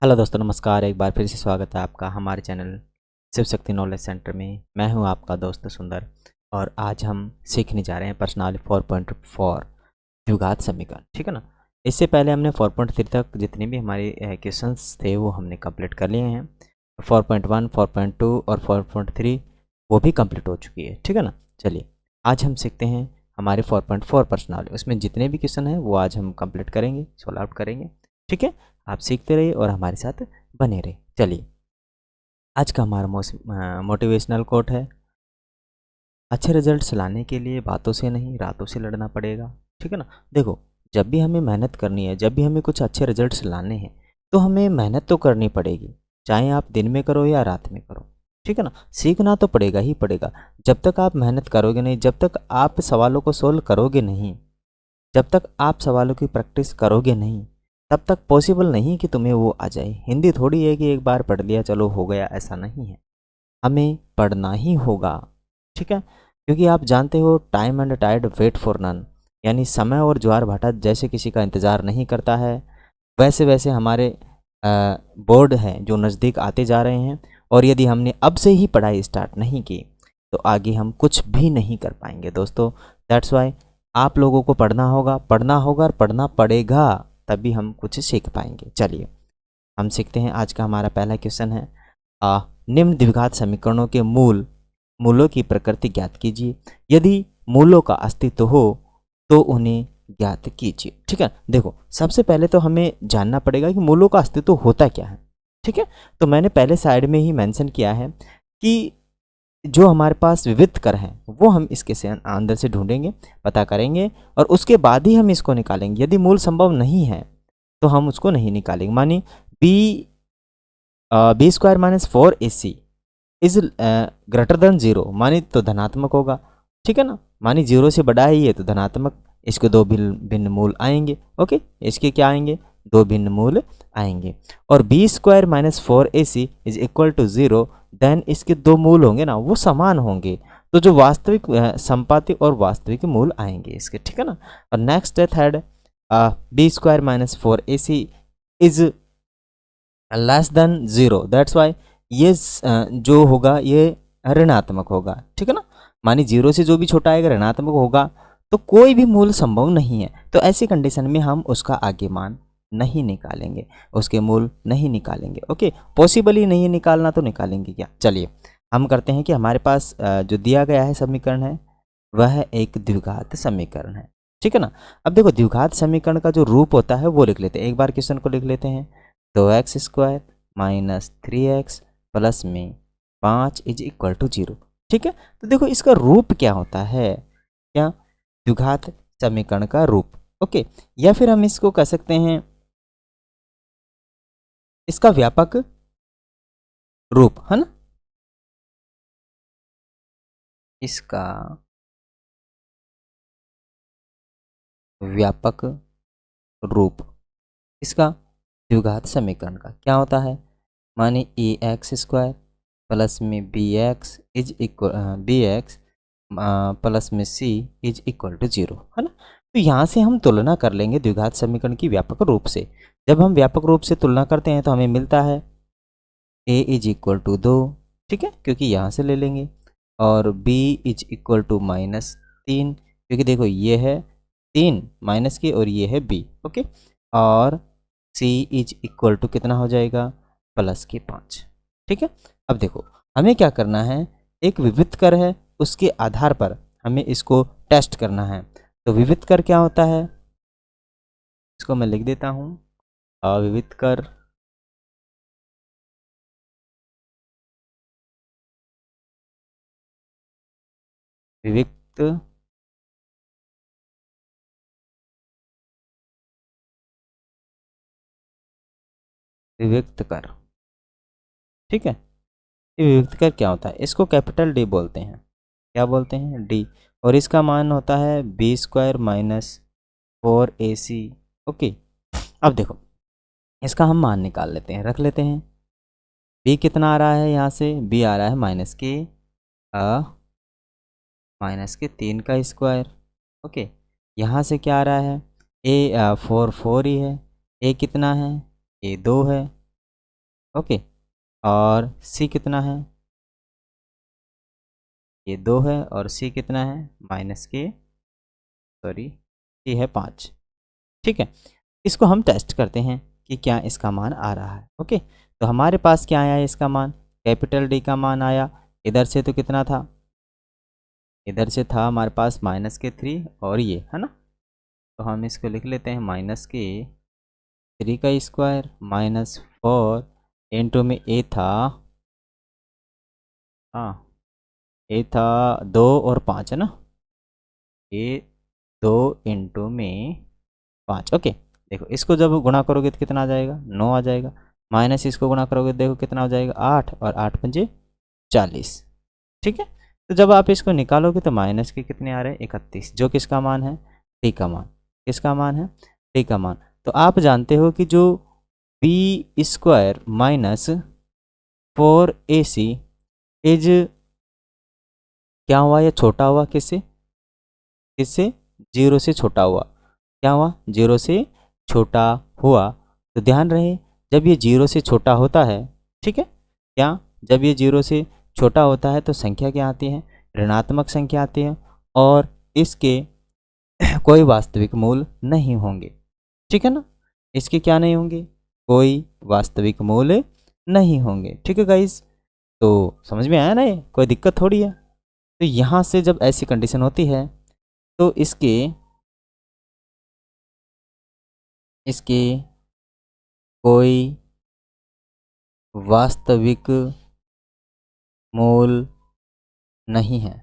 Hello दोस्तों, नमस्कार। एक बार फिर से स्वागत है आपका हमारे channel Shiv Shakti knowledge centre में। मैं हूं आपका दोस्त सुंदर और आज हम सीखने जा रहे हैं प्रश्नावली 4.4 द्विघात समीकरण। ठीक है ना। इससे पहले हमने 4.3 तक जितने भी हमारे क्वेश्चंस थे वो हमने कंप्लीट कर लिए हैं। 4.1, 4.2 और 4.3 वो भी कंप्लीट हो चुकी है। ठीक है ना। चलिए आज हम सीखते हैं हमारे 4.4 प्रश्नावली। उसमें जितने भी क्वेश्चन हैं वो आज हम कंप्लीट करेंगे, सॉल्व आउट करेंगे। ठीक है। आप सीखते रहिए और हमारे साथ बने रहिए। चलिए आज का हमारा मोटिवेशनल कोट है, अच्छे रिजल्ट्स लाने के लिए बातों से नहीं रातों से लड़ना पड़ेगा। ठीक है ना। देखो, जब भी हमें मेहनत करनी है, जब भी हमें कुछ अच्छे रिजल्ट्स लाने हैं तो हमें मेहनत तो करनी पड़ेगी, चाहे आप दिन में करो या रात में करो। ठीक है ना। सीखना तो पड़ेगा ही पड़ेगा। जब तक आप मेहनत करोगे नहीं, जब तक आप सवालों को सोल्व करोगे नहीं, जब तक आप सवालों की प्रैक्टिस करोगे नहीं, तब तक पॉसिबल नहीं कि तुम्हें वो आ जाए। हिंदी थोड़ी है कि एक बार पढ़ लिया चलो हो गया, ऐसा नहीं है। हमें पढ़ना ही होगा। ठीक है। क्योंकि आप जानते हो time and tide wait for none, यानी समय और ज्वार भाटा जैसे किसी का इंतज़ार नहीं करता है, वैसे वैसे हमारे बोर्ड हैं जो नज़दीक आते जा रहे हैं। और यदि हमने अब से ही पढ़ाई स्टार्ट नहीं की तो आगे हम कुछ भी नहीं कर पाएंगे दोस्तों। दैट्स वाई आप लोगों को पढ़ना होगा और पढ़ना पड़ेगा, तभी हम कुछ सीख पाएंगे। चलिए हम सीखते हैं। आज का हमारा पहला क्वेश्चन है, निम्न द्विघात समीकरणों के मूलों की प्रकृति ज्ञात कीजिए। यदि मूलों का अस्तित्व हो तो उन्हें ज्ञात कीजिए। ठीक है। देखो, सबसे पहले तो हमें जानना पड़ेगा कि मूलों का अस्तित्व होता क्या है। ठीक है। तो मैंने पहले साइड में ही मेंशन किया है कि जो हमारे पास विविध कर हैं वो हम इसके से अंदर से ढूंढेंगे, पता करेंगे और उसके बाद ही हम इसको निकालेंगे। यदि मूल संभव नहीं है तो हम उसको नहीं निकालेंगे। मानी B square minus 4ac is greater than 0, मानी तो धनात्मक होगा। ठीक है ना। मानी 0 से बड़ा है ये तो धनात्मक, इसके दो भिन्न भिन्न मूल आएंगे। ओके, इसके क्या आएंगे, दो भिन्न मूल आएंगे। और B square minus 4ac is equal to 0, then इसके दो मूल होंगे ना, वो समान होंगे। तो जो वास्तविक संपाती और वास्तविक मूल आएंगे इसके। ठीक है ना। और नेक्स्ट है third, B square minus 4ac is less than 0, that's why ये जो होगा ये ऋणात्मक होगा। ठीक है ना। मानी 0 से जो भी छोटा आएगा ऋणात्मक होगा, तो कोई भी मूल संभव नहीं है। तो ऐसी कंडीशन में हम उसका आगे मान नहीं निकालेंगे, उसके मूल नहीं निकालेंगे। ओके, पॉसिबल ही नहीं है निकालना, तो निकालेंगे क्या। चलिए हम करते हैं कि हमारे पास जो दिया गया है समीकरण है वह एक द्विघात समीकरण है। ठीक है ना। अब देखो, द्विघात समीकरण का जो रूप होता है वो लिख लेते हैं। एक बार क्वेश्चन को लिख लेते हैं। 2x² माइनस 3x प्लस में 5 इज इक्वल टू 0। ठीक है। तो देखो इसका रूप क्या होता है, क्या, द्विघात समीकरण का रूप। ओके, या फिर हम इसको कह सकते हैं इसका व्यापक रूप, है ना। इसका व्यापक रूप, इसका द्विघात समीकरण का क्या होता है। माने ax² प्लस में bx is equal bx plus में c इज इक्वल टू 0, है ना। तो यहाँ से हम तुलना कर लेंगे द्विघात समीकरण की व्यापक रूप से। जब हम व्यापक रूप से तुलना करते हैं तो हमें मिलता है a इज इक्वल टू 2। ठीक है, क्योंकि यहाँ से ले लेंगे। और b इज इक्वल टू -3, क्योंकि देखो ये है 3 माइनस के और ये है b। ओके, और c इज इक्वल टू कितना हो जाएगा, +5। ठीक है। अब देखो हमें क्या करना है, एक विविध कर है उसके आधार पर हमें इसको टेस्ट करना है। तो विविध कर क्या होता है, इसको मैं लिख देता हूँ। विविध कर विविक्त विविक्त कर। ठीक है। ये विविक्त कर क्या होता है, इसको कैपिटल डी बोलते हैं। क्या बोलते हैं, डी। और इसका मान होता है b² माइनस 4ac। ओके, अब देखो इसका हम मान निकाल लेते हैं, रख लेते हैं। b कितना आ रहा है, यहाँ से b आ रहा है -3 का स्क्वायर। ओके, यहाँ से क्या आ रहा है, a 4 4 ही है, a कितना है, a 2 है। ओके। और सी कितना है, ये 2 है, और सी कितना है माइनस के, सॉरी सी है 5। ठीक है, इसको हम टेस्ट करते हैं कि क्या इसका मान आ रहा है। ओके, तो हमारे पास क्या आया इसका मान, कैपिटल डी का मान आया। इधर से तो कितना था, इधर से था हमारे पास माइनस के 3, और ये है ना, तो हम इसको लिख लेते हैं माइनस के 3 का स्क्वायर माइनस 4 इंटू में ए था, हाँ ए था 2 और 5 है ना, ए 2 इंटू में 5। ओके, देखो इसको जब गुणा करोगे तो कितना आ जाएगा, 9 आ जाएगा। माइनस इसको गुणा करोगे तो देखो कितना हो जाएगा, 8, और 8 पंजे 40। ठीक है, तो जब आप इसको निकालोगे तो माइनस के कितने आ रहे हैं, 31, जो किसका मान है, टी का मान। किसका मान है, टी का मान। तो आप जानते हो कि जो B square minus 4ac is क्या हुआ, या छोटा हुआ किससे, किससे, 0 से छोटा हुआ। क्या हुआ, 0 से छोटा हुआ। तो ध्यान रहे, जब ये 0 से छोटा होता है, ठीक है, क्या, जब ये 0 से छोटा होता है तो संख्या क्या आती है, ऋणात्मक संख्या आती है, और इसके कोई वास्तविक मूल नहीं होंगे। ठीक है ना, इसके क्या नहीं होंगे, कोई वास्तविक मूल नहीं होंगे। ठीक है गाइस, तो समझ में आया ना, ये कोई दिक्कत थोड़ी है। तो यहाँ से जब ऐसी कंडीशन होती है तो इसके इसके कोई वास्तविक मूल नहीं है।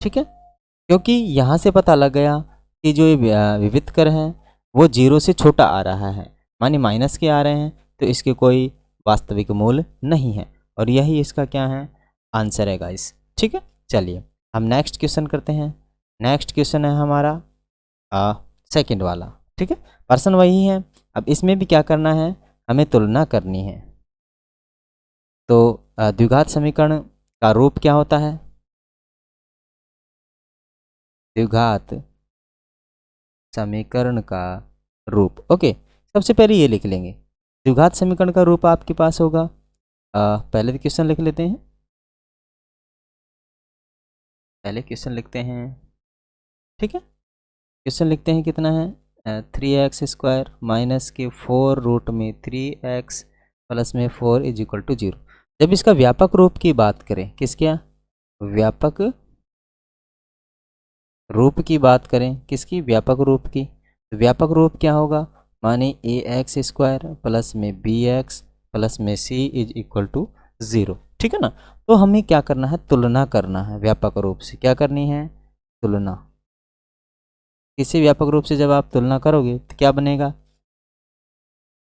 ठीक है, क्योंकि यहाँ से पता लग गया कि जो ये विविधकर है वो 0 से छोटा आ रहा है, माने माइनस के आ रहे हैं, तो इसके कोई वास्तविक मूल नहीं है, और यही इसका क्या है, आंसर है गाइस। ठीक है, चलिए हम नेक्स्ट क्वेश्चन करते हैं। नेक्स्ट क्वेश्चन है हमारा सेकंड वाला। ठीक है, पर्सन वही है। अब इसमें भी क्या करना है, हमें तुलना करनी है। तो द्विघात समीकरण का रूप क्या होता है, द्विघात समीकरण का रूप। ओके, सबसे पहले ये लिख लेंगे, द्विघात समीकरण का रूप आपके पास होगा, पहले क्वेश्चन लिख लेते हैं, पहले क्वेश्चन लिखते हैं। ठीक है, क्वेश्चन लिखते हैं, कितना है, 3x² माइनस के 4 रूट में 3x प्लस में 4 इज इक्वल टू 0। जब इसका व्यापक रूप की बात करें, किसके, व्यापक रूप की बात करें, किसकी, व्यापक रूप की, तो व्यापक रूप क्या होगा, माने ax² प्लस में bx प्लस में c इज इक्वल टू 0। ठीक है ना, तो हमें क्या करना है, तुलना करना है व्यापक रूप से। क्या करनी है, तुलना। किसी व्यापक रूप से जब आप तुलना करोगे तो क्या बनेगा,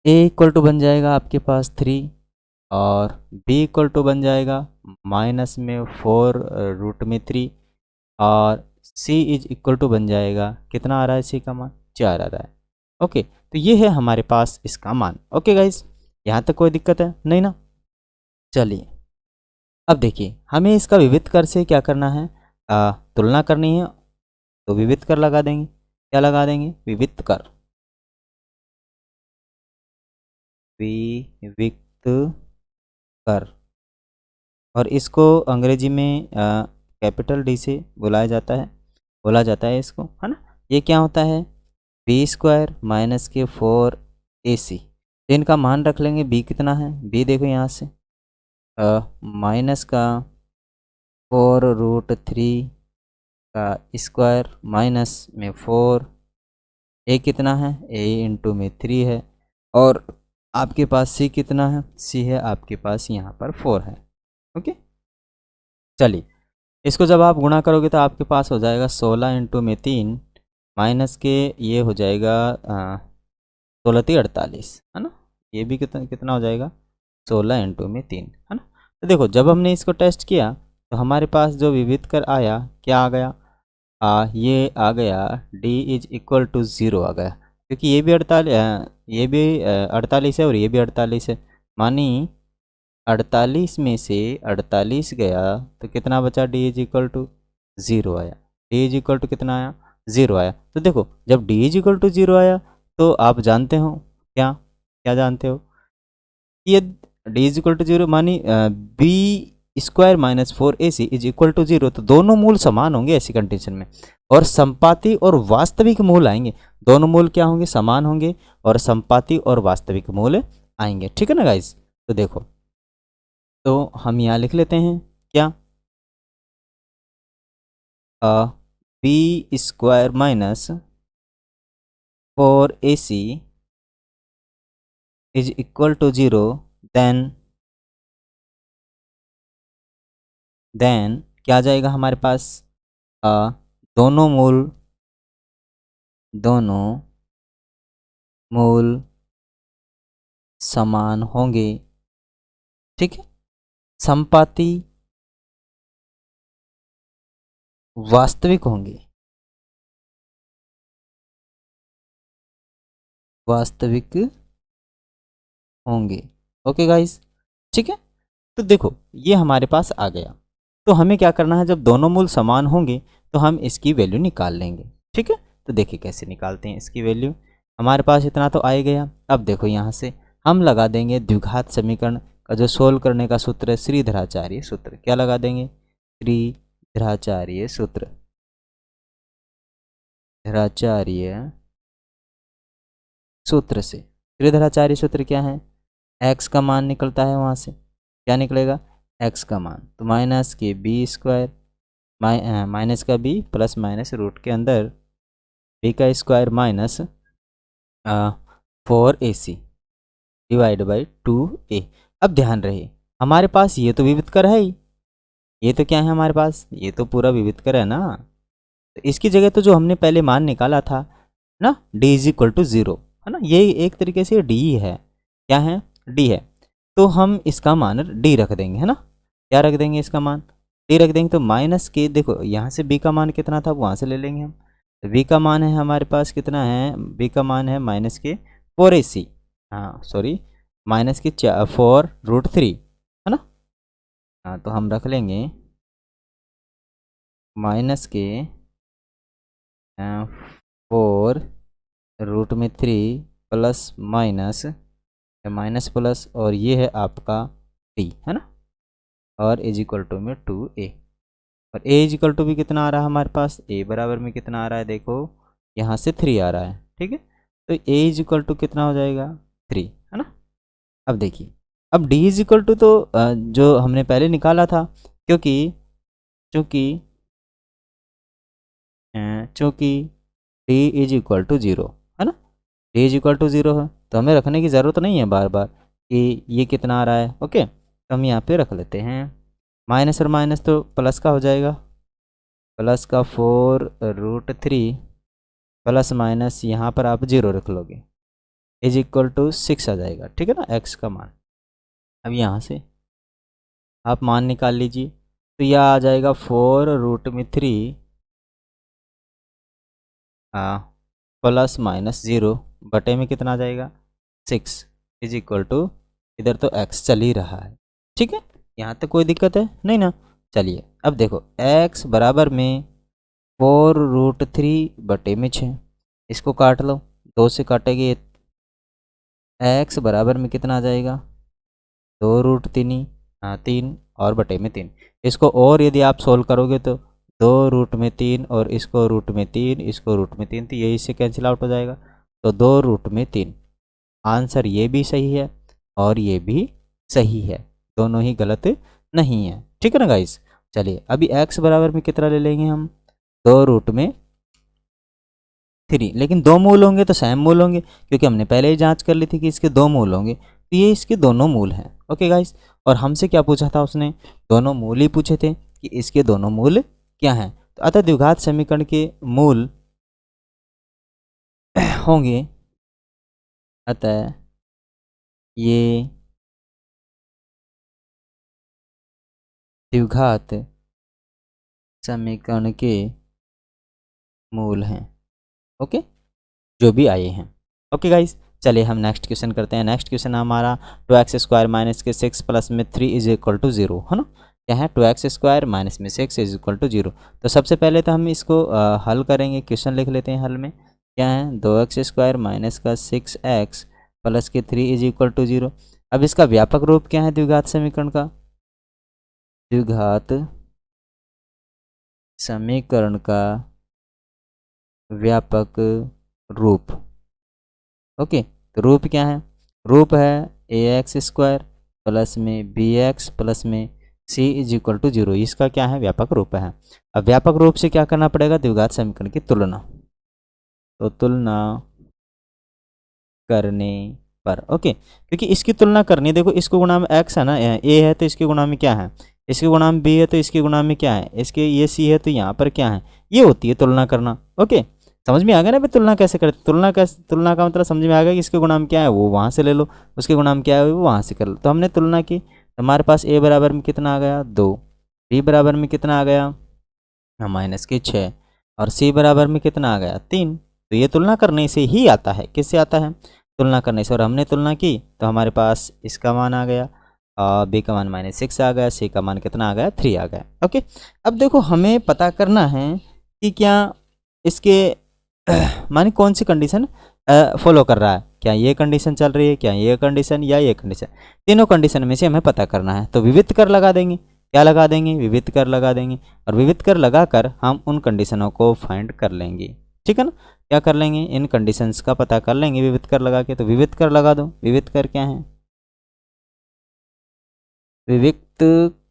a इक्वल टू बन जाएगा आपके पास 3, और b इक्वल टू बन जाएगा माइनस में 4 रूट में 3, और c इज इक्वल टू बन जाएगा, कितना आ रहा है, c का मान 4 आ रहा है। ओके, तो ये है हमारे पास इसका मान। ओके गाइस, यहाँ तक कोई दिक्कत है नहीं ना। चलिए अब देखिए, हमें इसका विविध कर से क्या करना है, तुलना करनी है, तो विविध कर लगा देंगे। क्या लगा देंगे, विविध कर, विविध कर, और इसको अंग्रेजी में कैपिटल डी से बुलाया जाता है, बोला जाता है इसको, है ना। ये क्या होता है, b² माइनस के 4ac। तो इनका मान रख लेंगे, b कितना है, b देखो यहाँ से माइनस का 4 रूट 3 का स्क्वायर माइनस में 4, a कितना है, a इंटू में 3 है, और आपके पास c कितना है, c है आपके पास यहाँ पर 4 है। ओके, चलिए इसको जब आप गुणा करोगे तो आपके पास हो जाएगा 16 इंटू में 3 माइनस के, ये हो जाएगा 16×3 = 48, है ना। ये भी कितना कितना हो जाएगा, 16 इंटू में 3, है ना। तो देखो जब हमने इसको टेस्ट किया तो हमारे पास जो विविध कर आया, क्या आ गया, ये आ गया d इज इक्वल टू 0 आ गया, क्योंकि ये भी 48, ये भी 48 है, और ये भी 48 है। मानी 48 में से 48 गया तो कितना बचा, d इज इक्वल टू 0 आया। d इज इक्वल टू कितना आया, 0 आया। तो देखो जब d इज इक्वल टू 0 आया तो आप जानते हो क्या, क्या जानते हो, ये D is equal to zero मानी B square minus 4ac is equal to zero, तो दोनों मूल समान होंगे ऐसी कंडीशन में, और संपाती और वास्तविक मूल आएंगे। दोनों मूल क्या होंगे, समान होंगे, और संपाती और वास्तविक मूल आएंगे। ठीक है ना गाइस। तो देखो, तो हम यहाँ लिख लेते हैं क्या, B square minus 4ac is equal to zero, then क्या आ जाएगा हमारे पास, अ, दोनों मूल समान होंगे। ठीक है, संपाती वास्तविक होंगे, वास्तविक होंगे। ओके गाइस, ठीक है। तो देखो ये हमारे पास आ गया। तो हमें क्या करना है, जब दोनों मूल समान होंगे तो हम इसकी वैल्यू निकाल लेंगे। ठीक है, तो देखिए कैसे निकालते हैं इसकी वैल्यू। हमारे पास इतना तो आ ही गया। अब देखो यहाँ से हम लगा देंगे द्विघात समीकरण का जो सोल्व करने का सूत्र है, श्रीधराचार्य सूत्र। क्या लगा देंगे, श्रीधराचार्य सूत्र। धराचार्य सूत्र से, श्रीधराचार्य सूत्र क्या है, x का मान निकलता है वहाँ से, क्या निकलेगा, x का मान, तो माइनस के बी स्क्वायर, माइनस का b प्लस माइनस रूट के अंदर b का square minus 4ac divide by 2a। अब ध्यान रहे हमारे पास ये तो विविधकर है ही, ये तो क्या है हमारे पास, ये तो पूरा विविधकर है ना। तो इसकी जगह तो जो हमने पहले मान निकाला था ना, d is equal to zero, है ना, ये एक तरीके से d है। क्या है, d है। तो हम इसका मान d रख देंगे, है ना। क्या रख देंगे, इसका मान d रख देंगे। तो माइनस के, देखो यहाँ से b का मान कितना था वहाँ से ले लेंगे हम। तो b का मान है हमारे पास कितना है, b का मान है माइनस के 4ac, हाँ सॉरी, माइनस के 4√3, है ना। हाँ तो हम रख लेंगे माइनस के 4√3 प्लस माइनस, माइनस प्लस, और ये है आपका d, है ना, और इज इक्वल टू में 2a, और a इज इक्वल टू भी कितना आ रहा है हमारे पास, a बराबर में कितना आ रहा है, देखो यहाँ से 3 आ रहा है। ठीक है, तो a इज इक्वल टू कितना हो जाएगा, 3, है ना। अब देखिए, अब d इज इक्वल टू तो जो हमने पहले निकाला था, क्योंकि चूँकि चूँकि d is equal to zero, है ना, d is equal to zero है, तो हमें रखने की ज़रूरत नहीं है बार बार कि ये कितना आ रहा है। ओके, तो हम यहाँ पे रख लेते हैं, माइनस और माइनस तो प्लस का हो जाएगा, प्लस का 4√3 प्लस माइनस यहाँ पर आप 0 रख लोगे, इज इक्वल टू 6 आ जाएगा। ठीक है ना, x का मान। अब यहाँ से आप मान निकाल लीजिए, तो यह आ जाएगा 4√3 प्लस माइनस 0 बटे में कितना आ जाएगा, 6 इज इक्वल टू, इधर तो x चल ही रहा है। ठीक है, यहाँ तक कोई दिक्कत है नहीं ना। चलिए अब देखो, x बराबर में 4√3 बटे में 6, इसको काट लो, 2 से काटेंगे, x बराबर में कितना आ जाएगा, 2√3 ही, हाँ 3, और बटे में 3। इसको और यदि आप सोल्व करोगे तो 2√3 और इसको रूट में 3, इसको रूट में 3, तो ये इससे कैंसिल आउट हो जाएगा, तो 2√3। आंसर ये भी सही है और ये भी सही है, दोनों ही गलत नहीं है। ठीक है ना गाइस। चलिए अभी x बराबर में कितना ले लेंगे हम, 2√3, लेकिन दो मूल होंगे तो सैम मूल होंगे, क्योंकि हमने पहले ही जांच कर ली थी कि इसके दो मूल होंगे, तो ये इसके दोनों मूल हैं। ओके गाइस, और हमसे क्या पूछा था उसने, दोनों मूल ही पूछे थे कि इसके दोनों मूल क्या हैं। तो अतः द्विघात समीकरण के मूल होंगे, अतः ये द्विघात समीकरण के मूल हैं। ओके, जो भी आए हैं। ओके गाइस, चलिए हम नेक्स्ट क्वेश्चन करते हैं। नेक्स्ट क्वेश्चन हमारा 2x² माइनस के 6 प्लस में 3 इज इक्वल टू 0, है ना। क्या है, 2x² माइनस में 6 इज इक्वल टू 0। तो सबसे पहले तो हम इसको हल करेंगे, क्वेश्चन लिख लेते हैं। हल में क्या है, 2x² माइनस का 6x प्लस के 3 इज इक्वल टू 0। अब इसका व्यापक रूप क्या है द्विघात समीकरण का? द्विघात समीकरण का व्यापक रूप। ओके, तो रूप क्या है? रूप है ax² प्लस में bx प्लस में c इज इक्वल टू 0। इसका क्या है? व्यापक रूप है। अब व्यापक रूप से क्या करना पड़ेगा? द्विघात समीकरण की तुलना। तो तुलना करने पर, ओके, क्योंकि इसकी तुलना करनी है। देखो इसको गुणा में x है ना, a है तो इसके गुणा में क्या है? इसके गुणा में b है तो इसके गुणा में क्या है? इसके ये c है तो यहाँ पर क्या है? ये होती है तुलना करना। ओके, समझ में आ गया ना भाई तुलना कैसे करते? तुलना का मतलब समझ में आ गया कि इसके गुणा में क्या है वो वहाँ से ले लो, उसके गुणा में क्या है वो वहाँ से कर लो। तो हमने तुलना की, हमारे पास a बराबर में कितना आ गया? 2, b बराबर में कितना आ गया? -6, और c बराबर में कितना आ गया? 3। तो ये तुलना करने से ही आता है। किससे आता है? तुलना करने से। और हमने तुलना की तो हमारे पास इसका मान आ गया, b का मान -6 आ गया, c का मान कितना आ गया? 3 आ गया। ओके, अब देखो हमें पता करना है कि क्या इसके मानी कौन सी कंडीशन फॉलो कर रहा है। क्या ये कंडीशन चल रही है, क्या ये कंडीशन, या ये कंडीशन? तीनों कंडीशन में से हमें पता करना है। तो विविध कर लगा देंगे। क्या लगा देंगे? विविध कर लगा देंगे। और विविध कर लगाकर हम उन कंडीशनों को फाइंड कर लेंगे। ठीक है ना? क्या कर लेंगे? इन कंडीशंस का पता कर लेंगे विविध कर लगा के। तो विविध कर लगा दो। विविध कर क्या है? विविध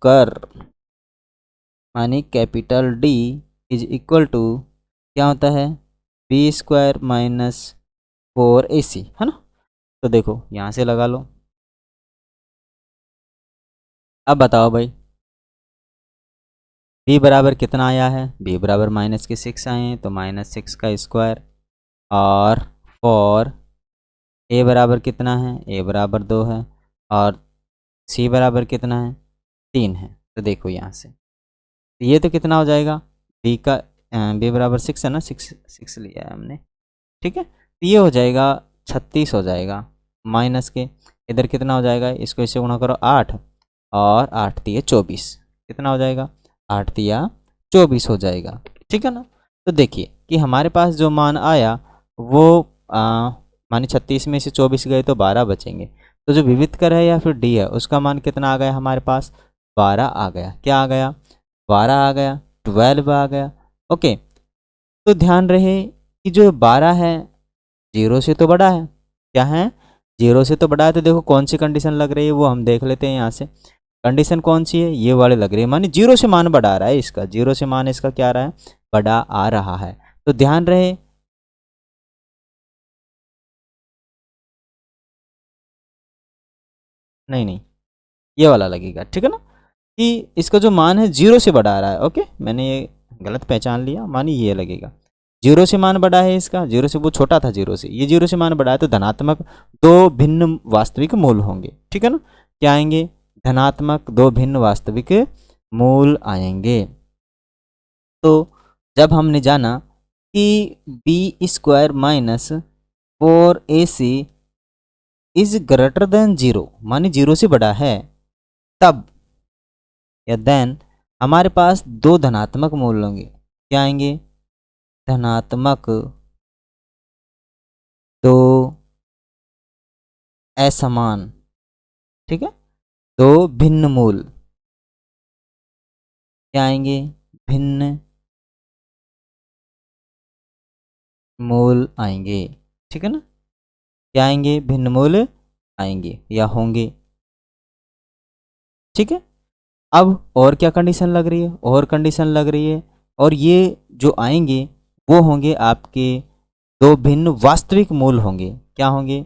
कर मानी capital D is equal to क्या होता है? b² - 4ac, है ना? तो देखो यहाँ से लगा लो। अब बताओ भाई b बराबर कितना आया है? b बराबर -6 आए हैं, तो -6 का स्क्वायर। और 4 a बराबर कितना है? a बराबर 2 है। और c बराबर कितना है? 3 है। तो देखो यहाँ से ये तो कितना हो जाएगा? b बराबर 6 है ना, 6 लिया है हमने। ठीक है, तो ये हो जाएगा 36 हो जाएगा, माइनस के इधर कितना हो जाएगा? इसको इससे गुणा करो 8, और 8 तिया 24, कितना हो जाएगा? 8 तिया 24 हो जाएगा। ठीक है ना? तो देखिए कि हमारे पास जो मान आया वो मानी 36 में से 24 गए तो 12 बचेंगे। तो जो विविध कर है या फिर डी है उसका मान कितना आ गया हमारे पास? 12 आ गया। क्या आ गया? 12 आ गया, 12 आ गया। ओके, तो ध्यान रहे कि जो 12 है 0 से तो बड़ा है। क्या है? 0 से तो बड़ा है। तो देखो कौन सी कंडीशन लग रही है वो हम देख लेते हैं यहाँ से। कंडीशन कौन सी है? ये वाले लग रही है, मानी 0 से मान बढ़ा रहा है इसका। 0 से मान इसका क्या आ रहा है? बड़ा आ रहा है। तो ध्यान रहे नहीं नहीं, ये वाला लगेगा। ठीक है ना? कि इसका जो मान है 0 से बढ़ा रहा है। ओके, मैंने ये गलत पहचान लिया, मानी ये लगेगा। 0 से मान बढ़ा है इसका, 0 से वो छोटा था 0 से, ये 0 से मान बढ़ा है तो धनात्मक दो भिन्न वास्तविक मूल होंगे। ठीक है ना? क्या आएंगे? धनात्मक दो भिन्न वास्तविक मूल आएंगे। तो जब हमने जाना कि b² - 4ac is greater than 0, मानी 0 से बड़ा है, तब या देन हमारे पास दो धनात्मक मूल होंगे। क्या आएंगे? धनात्मक दो असमान। ठीक है, दो भिन्न मूल क्या आएंगे? भिन्न मूल आएंगे। ठीक है ना? क्या आएंगे? भिन्न मूल आएंगे या होंगे। ठीक है, अब और क्या कंडीशन लग रही है? और कंडीशन लग रही है, और ये जो आएंगे वो होंगे आपके दो भिन्न वास्तविक मूल होंगे। क्या होंगे?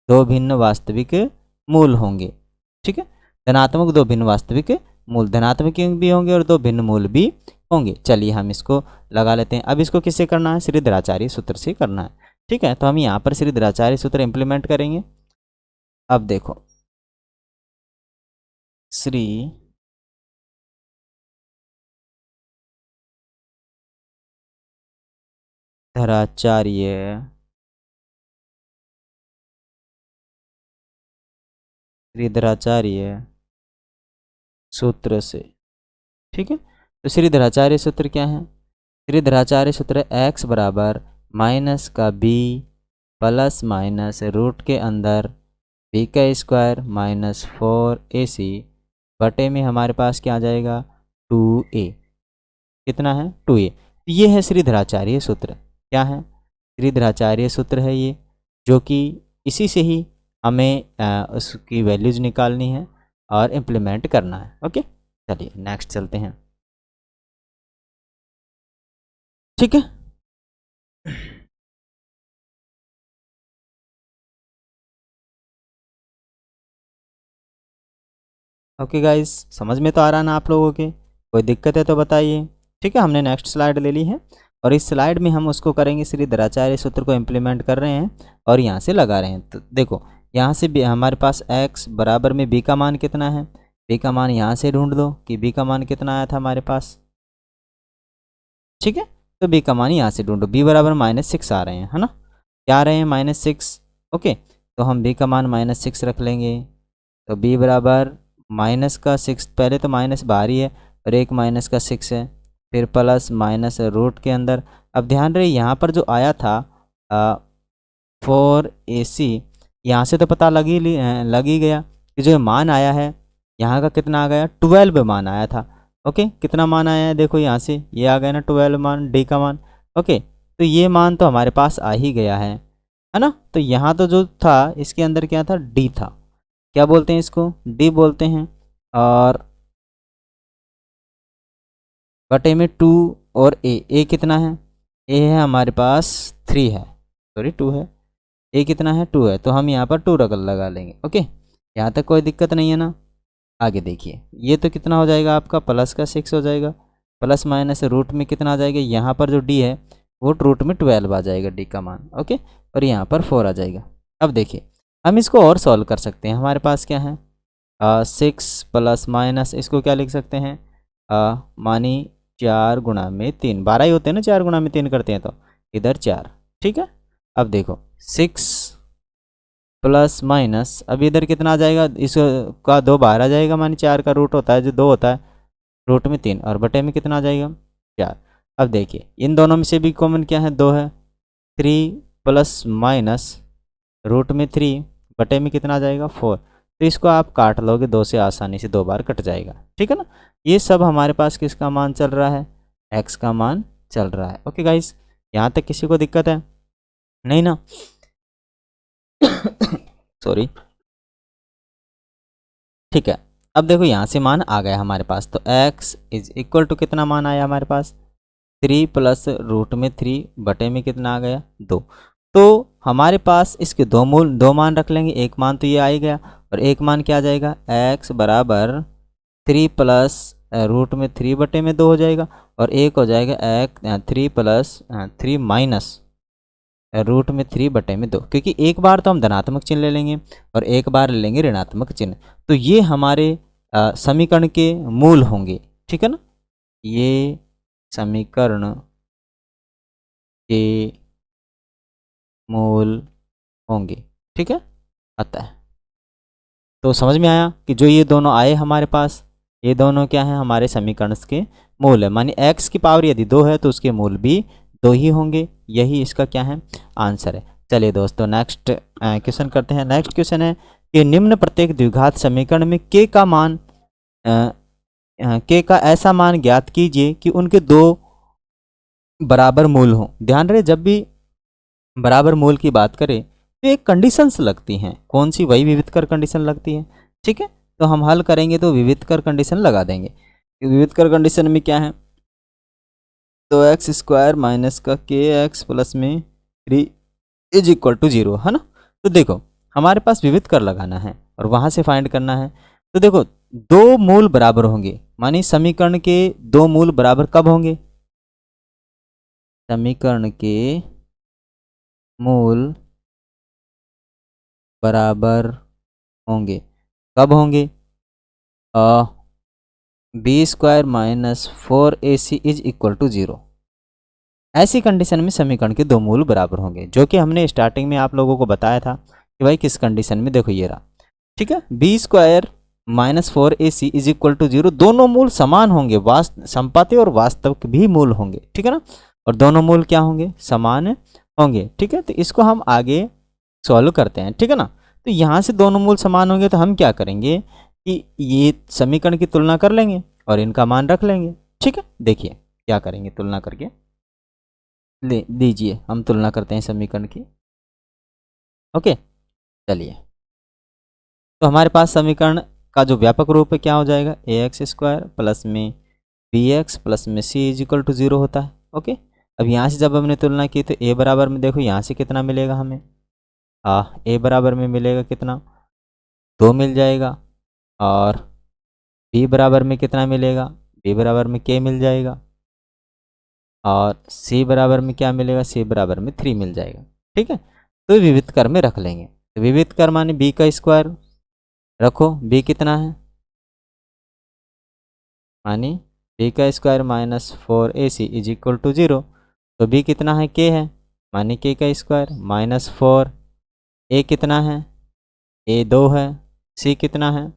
दो भिन्न वास्तविक मूल होंगे। ठीक है, धनात्मक दो भिन्न वास्तविक मूल, धनात्मक भी होंगे और दो भिन्न मूल भी होंगे। चलिए हम इसको लगा लेते हैं। अब इसको किससे करना है? श्रीधराचार्य सूत्र से करना है। ठीक है, तो हम यहाँ पर श्रीधराचार्य सूत्र इंप्लीमेंट करेंगे। अब देखो श्री धराचार्य श्रीधराचार्य सूत्र से। ठीक है, तो श्रीधराचार्य सूत्र क्या है? श्रीधराचार्य सूत्र x बराबर माइनस का b प्लस माइनस रूट के अंदर बी का स्क्वायर माइनस 4ac बटे में हमारे पास क्या आ जाएगा 2a। कितना है 2a। ये है श्रीधराचार्य सूत्र। क्या है श्रीधराचार्य सूत्र है ये, जो कि इसी से ही हमें उसकी वैल्यूज निकालनी है और इम्प्लीमेंट करना है। ओके चलिए नेक्स्ट चलते हैं। ठीक है ओके गाइस, समझ में तो आ रहा ना आप लोगों के? कोई दिक्कत है तो बताइए। ठीक है, हमने नेक्स्ट स्लाइड ले ली है और इस स्लाइड में हम उसको करेंगे, श्रीधराचार्य सूत्र को इम्प्लीमेंट कर रहे हैं और यहाँ से लगा रहे हैं। तो देखो यहाँ से हमारे पास x बराबर में b का मान कितना है, b का मान यहाँ से ढूंढ दो कि b का मान कितना आया था हमारे पास। ठीक है, तो b का मान यहाँ से ढूंढो, b बराबर -6 आ रहे हैं, है ना? क्या आ रहे हैं -6। ओके, तो हम b का मान -6 रख लेंगे। तो b बराबर माइनस का 6, पहले तो माइनस बाहर ही है और एक माइनस का 6 है, फिर प्लस माइनस रूट के अंदर। अब ध्यान रहे यहाँ पर जो आया था 4ac, यहाँ से तो पता लग ही गया कि जो मान आया है यहाँ का कितना आ गया 12 मान आया था। ओके, कितना मान आया है देखो यहाँ से, ये आ गया ना 12 मान, डी का मान। ओके, तो ये मान तो हमारे पास आ ही गया है ना? तो यहाँ तो जो था इसके अंदर क्या था, डी था। क्या बोलते हैं इसको, डी बोलते हैं। और बटे में 2 और ए कितना है, ए है हमारे पास 3 है, सॉरी 2 है, ए कितना है 2 है, तो हम यहाँ पर 2 लगा लेंगे। ओके, यहाँ तक कोई दिक्कत नहीं है ना? आगे देखिए, ये तो कितना हो जाएगा आपका प्लस का 6 हो जाएगा, प्लस माइनस रूट में कितना आ जाएगा, यहाँ पर जो डी है वो रूट में 12 आ जाएगा डी का मान। ओके, और यहाँ पर 4 आ जाएगा। अब देखिए हम इसको और सॉल्व कर सकते हैं। हमारे पास क्या है 6 प्लस माइनस, इसको क्या लिख सकते हैं मानी 4 गुणा में 3, 12 ही होते हैं ना, 4 गुणा में 3 करते हैं तो इधर 4। ठीक है, अब देखो 6 प्लस माइनस, अब इधर कितना आ जाएगा, इसका 2 बाहर आ जाएगा, मानी 4 का रूट होता है जो 2 होता है, रूट में 3 और बटे में कितना आ जाएगा 4। अब देखिए इन दोनों में से भी कॉमन क्या है, 2 है, 3 प्लस माइनस रूट में 3 बटे में कितना आ जाएगा 4। तो इसको आप काट लोगे 2 से, आसानी से 2 बार कट जाएगा। ठीक है ना? ये सब हमारे पास किसका मान चल रहा है, x का मान चल रहा है। ओके गाइस, यहाँ तक किसी को दिक्कत है नहीं ना? सॉरी। ठीक है, अब देखो यहाँ से मान आ गया हमारे पास, तो x इज इक्वल टू कितना मान आया हमारे पास 3 प्लस रूट में 3 बटे में कितना आ गया 2। तो हमारे पास इसके दो मान रख लेंगे, एक मान तो ये आ ही गया और एक मान क्या आ जाएगा x बराबर 3 प्लस रूट में 3 बटे में 2 हो जाएगा और एक हो जाएगा 3 प्लस 3 माइनस रूट में 3 बटे में 2, क्योंकि एक बार तो हम धनात्मक चिन्ह ले लेंगे और एक बार ले लेंगे ऋणात्मक चिन्ह। तो ये हमारे समीकरण के मूल होंगे। ठीक है ना? ये समीकरण के मूल होंगे। ठीक है, अतः तो समझ में आया कि जो ये दोनों आए हमारे पास, ये दोनों क्या है हमारे समीकरण के मूल है। मानी x की पावर यदि 2 है तो उसके मूल भी 2 ही होंगे। यही इसका क्या है आंसर है। चलिए दोस्तों नेक्स्ट क्वेश्चन करते हैं। नेक्स्ट क्वेश्चन है कि निम्न प्रत्येक द्विघात समीकरण में k का मान k का ऐसा मान ज्ञात कीजिए कि उनके 2 बराबर मूल हों। ध्यान रहे जब भी बराबर मूल की बात करें तो एक कंडीशंस लगती हैं, कौन सी, वही विविधकर कंडीशन लगती है। ठीक है, तो हम हल करेंगे तो विविधकर कंडीशन लगा देंगे। विविधकर कंडीशन में क्या है, तो एक्स स्क्वायर माइनस का के एक्स प्लस में 3 इज इक्वल टू 0, है ना? तो देखो हमारे पास विविधकर लगाना है और वहां से फाइंड करना है। तो देखो 2 मूल बराबर होंगे, मानी समीकरण के 2 मूल बराबर कब होंगे, समीकरण के मूल बराबर होंगे कब होंगे, B square minus 4ac is equal to 0। ऐसी कंडीशन में समीकरण के 2 मूल बराबर होंगे, जो कि हमने स्टार्टिंग में आप लोगों को बताया था कि भाई किस कंडीशन में। देखो ये रहा। ठीक है, B square minus 4ac is equal to 0, दोनों मूल समान होंगे, संपाती और वास्तविक भी मूल होंगे। ठीक है ना? और दोनों मूल क्या होंगे, समान होंगे। ठीक है, तो इसको हम आगे सॉल्व करते हैं। ठीक है ना? तो यहाँ से दोनों मूल समान होंगे तो हम क्या करेंगे कि ये समीकरण की तुलना कर लेंगे और इनका मान रख लेंगे। ठीक है, देखिए क्या करेंगे तुलना करके, ले दीजिए हम तुलना करते हैं समीकरण की। ओके, चलिए, तो हमारे पास समीकरण का जो व्यापक रूप है क्या हो जाएगा, ए एक्स स्क्वायर प्लस में बी एक्स प्लस में सी इज इक्वल टू 0 होता है। ओके, अब यहाँ से जब हमने तुलना की तो ए बराबर में देखो यहाँ से कितना मिलेगा हमें, ए बराबर में मिलेगा कितना, 2 मिल जाएगा, और बी बराबर में कितना मिलेगा, बी बराबर में के मिल जाएगा, और सी बराबर में क्या मिलेगा, सी बराबर में 3 मिल जाएगा। ठीक है, तो विविध कर में रख लेंगे, तो विविध कर माने बी का स्क्वायर रखो, बी कितना है, मानी बी का square minus 4ac is equal to 0, तो बी कितना है, के है, मानी के का स्क्वायर माइनस 4, ए कितना है, ए 2 है, सी कितना है,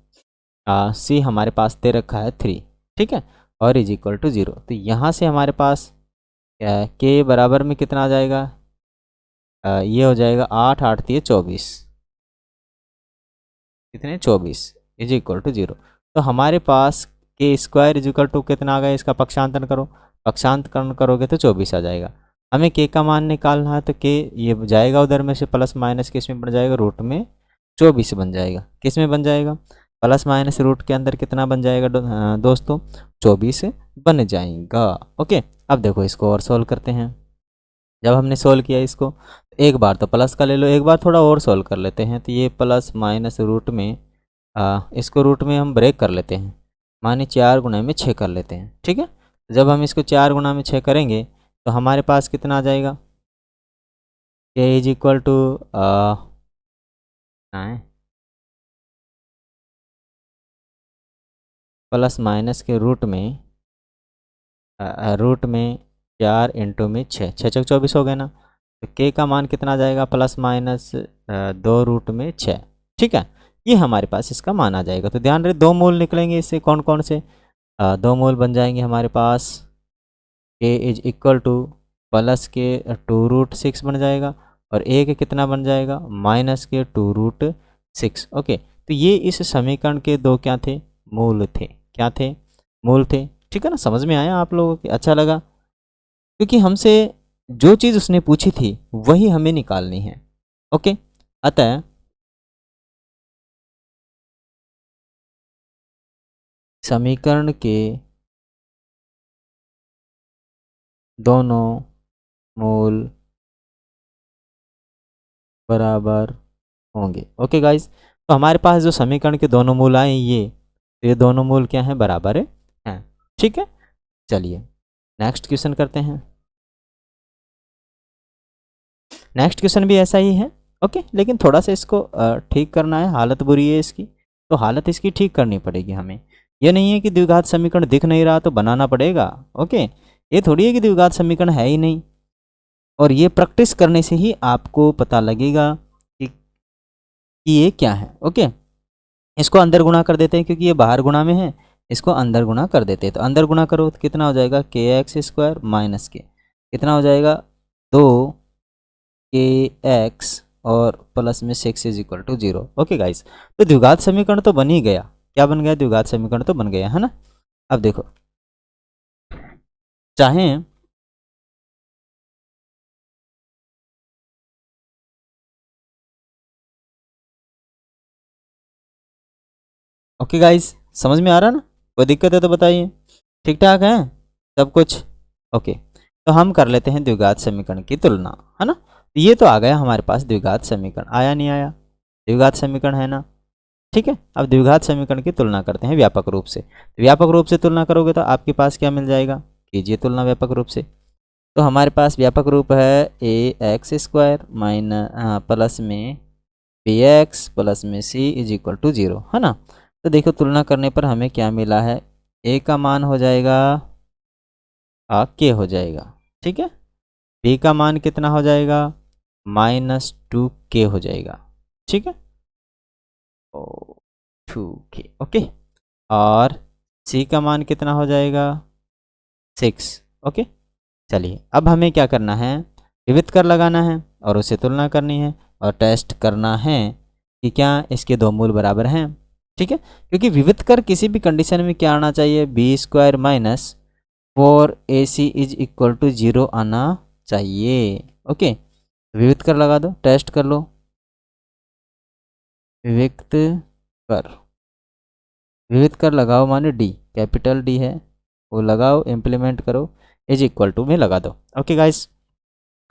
सी हमारे पास दे रखा है 3। ठीक है, और इज इक्वल टू 0, तो यहाँ से हमारे पास के बराबर में कितना आ जाएगा, ये हो जाएगा 8 8 दिए 24, कितने 24 इज इक्वल टू 0। तो हमारे पास के स्क्वायर इज इक्वल टू कितना आ गया, इसका पक्षांतरण करो, पक्षांतरण करोगे तो 24 आ जाएगा। हमें के का मान निकालना है तो के ये जाएगा उधर में से प्लस माइनस किस में बन जाएगा, रूट में 24 बन जाएगा। किस में बन जाएगा, प्लस माइनस रूट के अंदर कितना बन जाएगा दोस्तों, 24 बन जाएगा। ओके, अब देखो इसको और सोल्व करते हैं। जब हमने सोल्व किया इसको, एक बार तो प्लस का ले लो, एक बार थोड़ा और सोल्व कर लेते हैं। तो ये प्लस माइनस रूट में इसको रूट में हम ब्रेक कर लेते हैं, माने 4 गुना में 6 कर लेते हैं। ठीक है, जब हम इसको 4 गुना में 6 करेंगे तो हमारे पास कितना आ जाएगा, के is equal two plus minus के रूट में 4 इंटू में 6, 6 चौक 24 हो गए ना, तो के का मान कितना आ जाएगा, प्लस माइनस 2 रूट में 6। ठीक है, ये हमारे पास इसका मान आ जाएगा। तो ध्यान रहे 2 मूल निकलेंगे इससे, कौन कौन से, 2 मूल बन जाएंगे हमारे पास, के इज इक्वल टू प्लस के 2 रूट 6 बन जाएगा, और ए के कितना बन जाएगा, माइनस के 2 रूट 6। ओके, तो ये इस समीकरण के 2 क्या थे, मूल थे। क्या थे, मूल थे। ठीक है ना, समझ में आया आप लोगों को, अच्छा लगा, क्योंकि हमसे जो चीज़ उसने पूछी थी वही हमें निकालनी है। ओके, अतः समीकरण के दोनों मूल बराबर होंगे। ओके गाइस, तो हमारे पास जो समीकरण के दोनों मूल आए ये दोनों मूल क्या हैं, बराबर हैं। ठीक है, चलिए नेक्स्ट क्वेश्चन करते हैं। नेक्स्ट क्वेश्चन भी ऐसा ही है। ओके, लेकिन थोड़ा सा इसको ठीक करना है, हालत बुरी है इसकी, तो हालत इसकी ठीक करनी पड़ेगी हमें। ये नहीं है कि द्विघात समीकरण दिख नहीं रहा तो बनाना पड़ेगा। ओके, ये थोड़ी है कि द्विघात समीकरण है ही नहीं, और ये प्रैक्टिस करने से ही आपको पता लगेगा कि ये क्या है। ओके, इसको अंदर गुणा कर देते हैं क्योंकि ये बाहर गुणा में है, इसको अंदर गुणा कर देते हैं। तो अंदर गुणा करो तो कितना हो जाएगा, के एक्स स्क्वायर माइनस के कितना हो जाएगा, 2 के एक्स और प्लस में 6 is equal to 0। Okay guys, तो द्विघात समीकरण तो बन ही गया। क्या बन गया, द्विघात समीकरण तो बन गया है ना। अब देखो, चाहें ओके गाइस, समझ में आ रहा ना, कोई दिक्कत है तो बताइए, ठीक ठाक है सब कुछ। ओके, तो हम कर लेते हैं द्विघात समीकरण की तुलना, है ना। ये तो आ गया हमारे पास द्विघात समीकरण, आया नहीं आया, द्विघात समीकरण है ना। ठीक है, अब द्विघात समीकरण की तुलना करते हैं व्यापक रूप से। व्यापक रूप से तुलना करोगे तो आपके पास क्या मिल जाएगा, कीजिए तुलना व्यापक रूप से। तो हमारे पास व्यापक रूप है ए एक्स स्क्वायर माइनस प्लस में बी एक्स प्लस में सी इज इक्वल टू 0, है ना। तो देखो तुलना करने पर हमें क्या मिला है, ए का मान हो जाएगा के हो जाएगा। ठीक है, बी का मान कितना हो जाएगा, -2k हो जाएगा। ठीक है, 2k। ओके, और सी का मान कितना हो जाएगा, 6। ओके, चलिए अब हमें क्या करना है, विविध कर लगाना है और उसे तुलना करनी है और टेस्ट करना है कि क्या इसके दो मूल बराबर हैं। ठीक है, क्योंकि विविधकर किसी भी कंडीशन में क्या आना चाहिए, B square minus 4ac is equal to 0 आना चाहिए। ओके, विविधकर लगा दो, टेस्ट कर लो। विविधकर लगाओ माने डी, कैपिटल डी है वो लगाओ, इम्प्लीमेंट करो, इज इक्वल टू में लगा दो। ओके गाइस,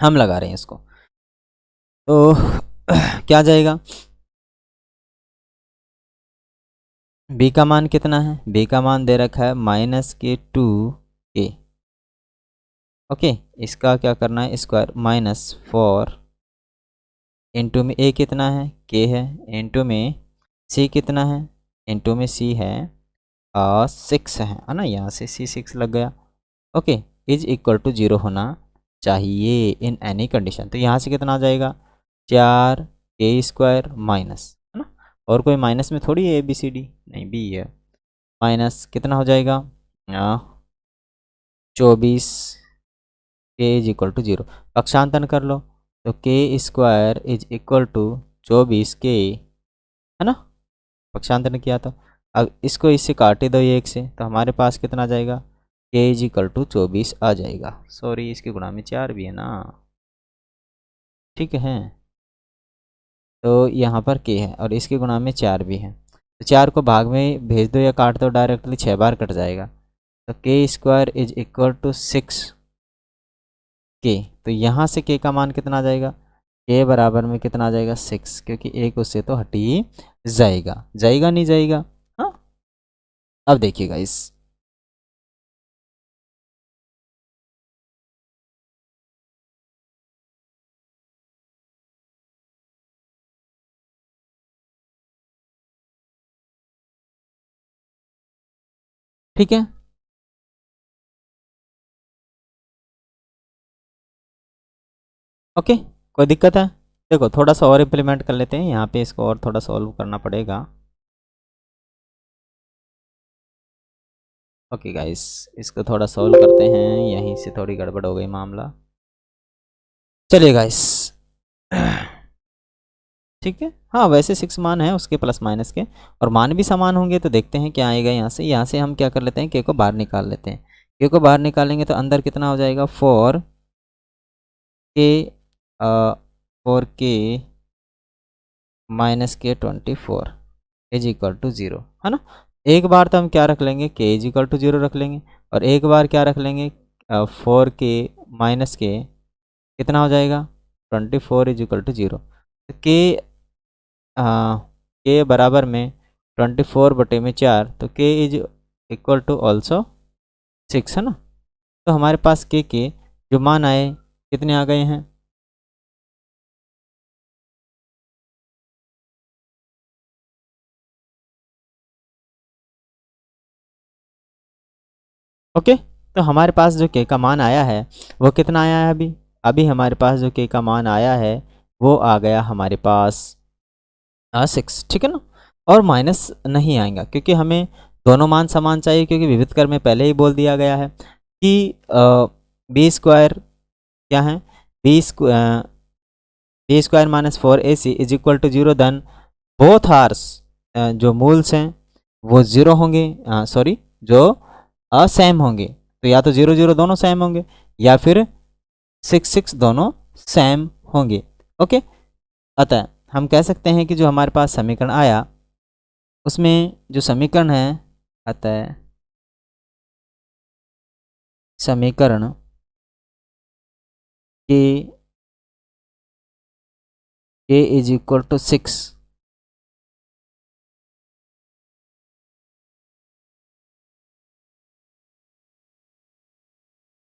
हम लगा रहे हैं इसको, तो क्या जाएगा, b का मान कितना है, b का मान दे रखा है -2k। ओके, इसका क्या करना है, स्क्वायर -4 इंटू में a कितना है, k है, इंटू में c कितना है, इंटू में c है 6 है ना, यहाँ से c 6 लग गया। ओके, इज इक्वल टू 0 होना चाहिए इन एनी कंडीशन। तो यहाँ से कितना आ जाएगा, 4k² माइनस, है ना, और कोई माइनस में थोड़ी है ABCD, नहीं बी है, माइनस कितना हो जाएगा 24k इज इक्वल टू 0। पक्षांतन कर लो तो k² is equal to 24k, है ना, पक्षांतन किया तो अब इसको इससे काटे दो ये एक से, तो हमारे पास कितना आ जाएगा, k इज इक्वल टू 24 आ जाएगा। सॉरी, इसके गुणा में 4 भी है ना, ठीक है, तो यहाँ पर k है और इसके गुणा में 4 भी है, तो 4 को भाग में भेज दो या काट दो डायरेक्टली, 6 बार कट जाएगा, तो k² is equal to 6k। तो यहाँ से k का मान कितना आ जाएगा, k बराबर में कितना आ जाएगा 6, क्योंकि एक उससे तो हट ही जाएगा, जाएगा नहीं जाएगा। हाँ, अब देखिएगा इस ठीक है, ओके, कोई दिक्कत है, देखो थोड़ा सा और इम्प्लीमेंट कर लेते हैं यहाँ पे, इसको और थोड़ा सॉल्व करना पड़ेगा। ओके गाइस, इसको थोड़ा सॉल्व करते हैं, यहीं से थोड़ी गड़बड़ हो गई मामला। चलिए गाइस, ठीक है, हाँ वैसे 6 मान है उसके प्लस माइनस के, और मान भी समान होंगे, तो देखते हैं क्या आएगा यहाँ से हम क्या कर लेते हैं, के को बाहर निकाल लेते हैं। के को बाहर निकालेंगे तो अंदर कितना हो जाएगा, 4k माइनस के 24 इज इक्वल टू 0, है ना। एक बार तो हम क्या रख लेंगे, k इज इक्वल टू 0 रख लेंगे, और एक बार क्या रख लेंगे, 4k माइनस के कितना हो जाएगा, 24 इज इक्वल टू 0। तो के बराबर में 24/4, तो k is equal to also 6, है ना। तो हमारे पास के जो मान आए कितने आ गए हैं, ओके, तो हमारे पास जो के का मान आया है वो कितना आया है, अभी अभी हमारे पास जो के का मान आया है वो आ गया हमारे पास 6, ठीक है ना, और माइनस नहीं आएगा क्योंकि हमें दोनों मान समान चाहिए, क्योंकि विविध कर में पहले ही बोल दिया गया है कि b² क्या है, b² minus 4ac is equal to 0, then both roots जो मूल्स हैं वो 0 होंगे, सॉरी जो सेम होंगे, तो या तो 0 0 दोनों सेम होंगे या फिर 6 6 दोनों सेम होंगे। ओके, अतः हम कह सकते हैं कि जो हमारे पास समीकरण आया उसमें जो समीकरण है, अतः समीकरण के इज इक्वल टू 6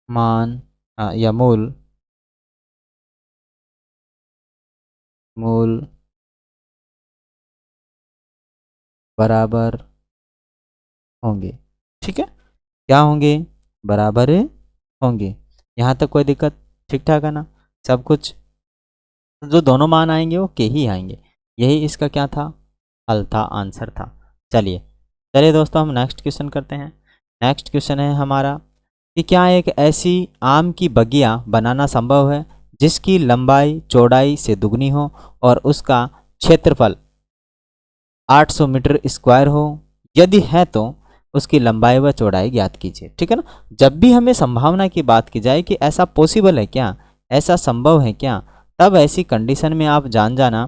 मान या मूल बराबर होंगे, ठीक है, क्या होंगे, बराबर होंगे। यहाँ तक कोई दिक्कत, ठीक ठाक है ना सब कुछ, जो दोनों मान आएंगे वो के ही आएंगे, यही इसका क्या था, हल था, आंसर था। चलिए चलिए दोस्तों, हम नेक्स्ट क्वेश्चन करते हैं। नेक्स्ट क्वेश्चन है हमारा कि क्या एक ऐसी आम की बगिया बनाना संभव है जिसकी लंबाई चौड़ाई से दुगनी हो और उसका क्षेत्रफल 800 मीटर स्क्वायर हो, यदि है तो उसकी लंबाई व चौड़ाई ज्ञात कीजिए। ठीक है ना। जब भी हमें संभावना की बात की जाए कि ऐसा पॉसिबल है क्या, ऐसा संभव है क्या, तब ऐसी कंडीशन में आप जान जाना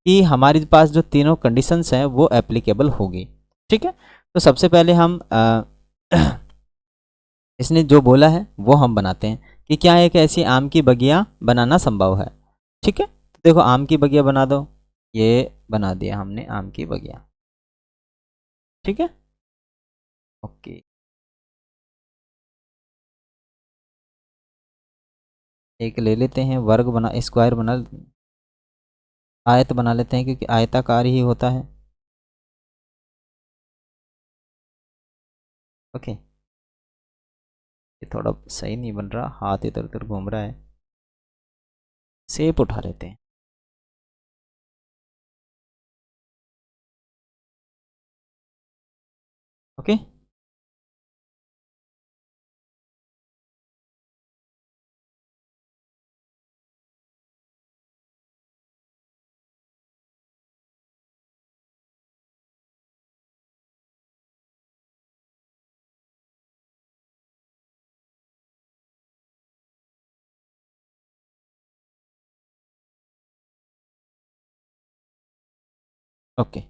कि हमारे पास जो तीनों कंडीशंस हैं वो एप्लीकेबल होगी। ठीक है। तो सबसे पहले हम इसने जो बोला है वो हम बनाते हैं कि क्या एक ऐसी आम की बगिया बनाना संभव है। ठीक है। तो देखो आम की बगिया बना दो, ये बना दिया हमने आम की बगिया। ठीक है। ओके, एक ले लेते हैं, वर्ग बना, स्क्वायर बना, आयत बना लेते हैं क्योंकि आयताकार ही होता है। ओके, ये थोड़ा सही नहीं बन रहा, हाथ इधर उधर घूम रहा है। शेप उठा लेते हैं। ओके, ओके,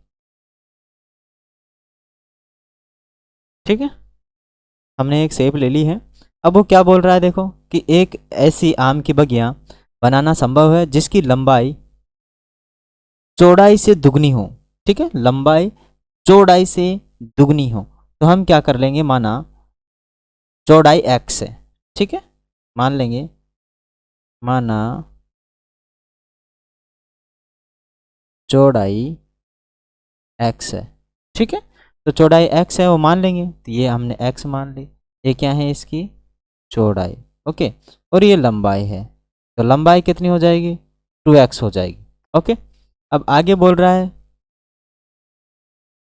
ठीक है। हमने एक शेप ले ली है। अब वो क्या बोल रहा है देखो कि एक ऐसी आम की बगिया बनाना संभव है जिसकी लंबाई चौड़ाई से दुगनी हो। ठीक है, लंबाई चौड़ाई से दुगनी हो। तो हम क्या कर लेंगे, माना चौड़ाई x है। ठीक है, मान लेंगे, माना चौड़ाई x है। ठीक है, तो चौड़ाई x है वो मान लेंगे, तो ये हमने x मान ली। ये क्या है, इसकी चौड़ाई। ओके, और ये लंबाई है, तो लंबाई कितनी हो जाएगी, 2x हो जाएगी। ओके, अब आगे बोल रहा है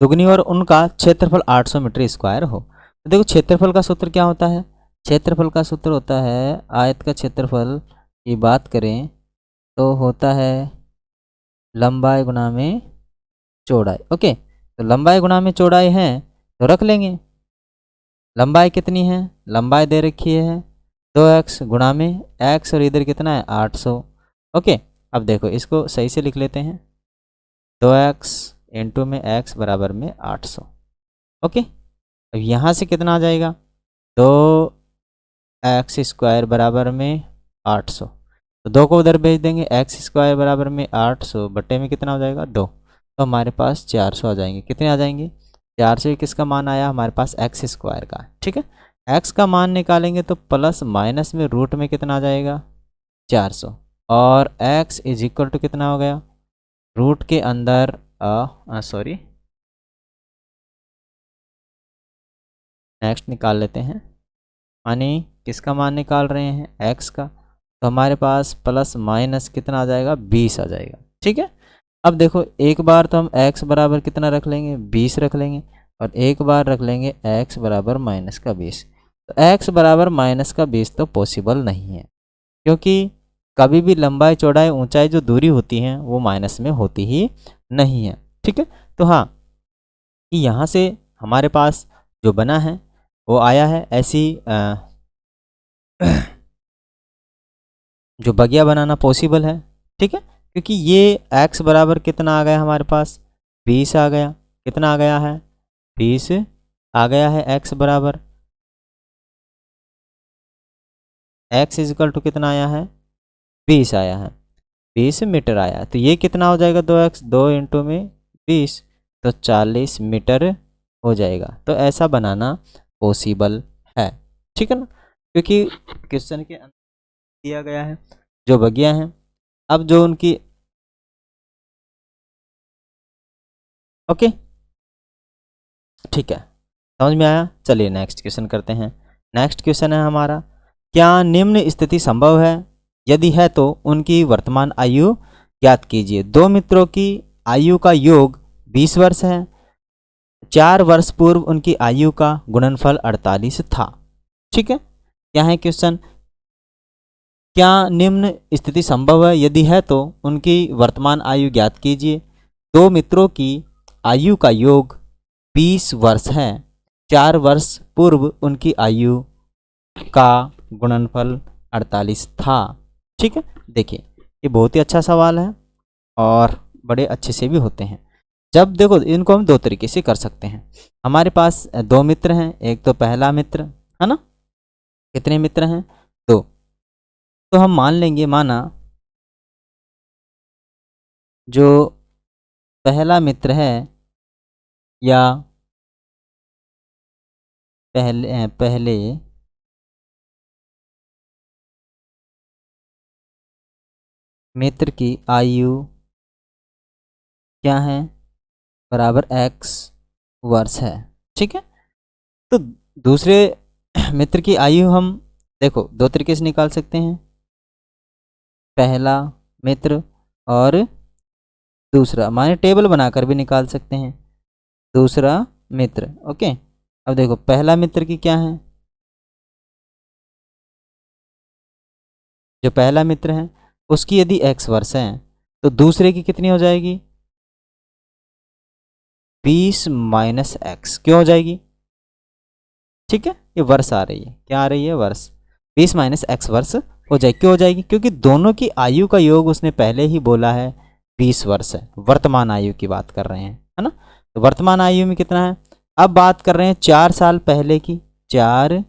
दुगनी और उनका क्षेत्रफल 800 मीटर स्क्वायर हो। तो देखो क्षेत्रफल का सूत्र क्या होता है, क्षेत्रफल का सूत्र होता है, आयत का क्षेत्रफल की बात करें तो होता है लंबाई गुना में चौड़ाई। ओके, तो लंबाई गुना में चौड़ाई है तो रख लेंगे। लंबाई कितनी है, लंबाई दे रखी है 2x गुणा में x, और इधर कितना है 800। ओके, अब देखो इसको सही से लिख लेते हैं, 2x इंटू में x बराबर में 800। ओके, अब यहाँ से कितना आ जाएगा, 2x स्क्वायर बराबर में 800, तो 2 को उधर भेज देंगे, x स्क्वायर बराबर में 800 बट्टे में कितना हो जाएगा 2, तो हमारे पास 400 आ जाएंगे। कितने आ जाएंगे, 400। किसका मान आया हमारे पास, x स्क्वायर का। ठीक है, x का मान निकालेंगे तो प्लस माइनस में रूट में कितना आ जाएगा 400, और x इज इक्वल टू कितना हो गया, रूट के अंदर सॉरी, नेक्स्ट निकाल लेते हैं, यानी किसका मान निकाल रहे हैं, x का, तो हमारे पास प्लस माइनस कितना आ जाएगा 20 आ जाएगा। ठीक है, अब देखो एक बार तो हम x बराबर कितना रख लेंगे 20 रख लेंगे, और एक बार रख लेंगे x बराबर माइनस का 20। तो x बराबर माइनस का 20 तो पॉसिबल नहीं है, क्योंकि कभी भी लंबाई चौड़ाई ऊंचाई जो दूरी होती है वो माइनस में होती ही नहीं है। ठीक है, तो हाँ, कि यहाँ से हमारे पास जो बना है वो आया है ऐसी जो बगिया बनाना पॉसिबल है। ठीक है, क्योंकि ये x बराबर कितना आ गया हमारे पास 20 आ गया, कितना आ गया है 20 आ गया है, x बराबर x इजिकल टू कितना आया है 20 आया है, 20 मीटर आया है। तो ये कितना हो जाएगा 2x, 2 इंटू में 20, तो 40 मीटर हो जाएगा। तो ऐसा बनाना पॉसिबल है। ठीक है ना, क्योंकि क्वेश्चन के अंदर दिया गया है जो बगिया हैं, अब जो उनकी, ओके ठीक है, समझ में आया। चलिए नेक्स्ट क्वेश्चन करते हैं। नेक्स्ट क्वेश्चन है हमारा, क्या निम्न स्थिति संभव है, यदि है तो उनकी वर्तमान आयु ज्ञात कीजिए। दो मित्रों की आयु का योग 20 वर्ष है, 4 वर्ष पूर्व उनकी आयु का गुणनफल 48 था। ठीक है, क्या है क्वेश्चन, क्या निम्न स्थिति संभव है, यदि है तो उनकी वर्तमान आयु ज्ञात कीजिए। दो मित्रों की आयु का योग 20 वर्ष है, 4 वर्ष पूर्व उनकी आयु का गुणनफल 48 था। ठीक है, देखिए ये बहुत ही अच्छा सवाल है और बड़े अच्छे से भी होते हैं। जब देखो इनको हम दो तरीके से कर सकते हैं। हमारे पास दो मित्र हैं, एक तो पहला मित्र है ना, कितने मित्र हैं? दो। तो हम मान लेंगे, माना जो पहला मित्र है या पहले मित्र की आयु क्या है, बराबर x वर्ष है। ठीक है, तो दूसरे मित्र की आयु हम देखो दो तरीके से निकाल सकते हैं, पहला मित्र और दूसरा, माने टेबल बनाकर भी निकाल सकते हैं, दूसरा मित्र। ओके, अब देखो पहला मित्र की क्या है, जो पहला मित्र है उसकी यदि x वर्ष है तो दूसरे की कितनी हो जाएगी, 20 माइनस एक्स। क्यों हो जाएगी? ठीक है, ये वर्ष आ रही है, क्या आ रही है, वर्ष। 20 माइनस एक्स वर्ष हो जाएगी। क्यों हो जाएगी? क्योंकि दोनों की आयु का योग उसने पहले ही बोला है 20 वर्ष है, वर्तमान आयु की बात कर रहे हैं, है ना। तो वर्तमान आयु में कितना है, अब बात कर रहे हैं 4 साल पहले की। 4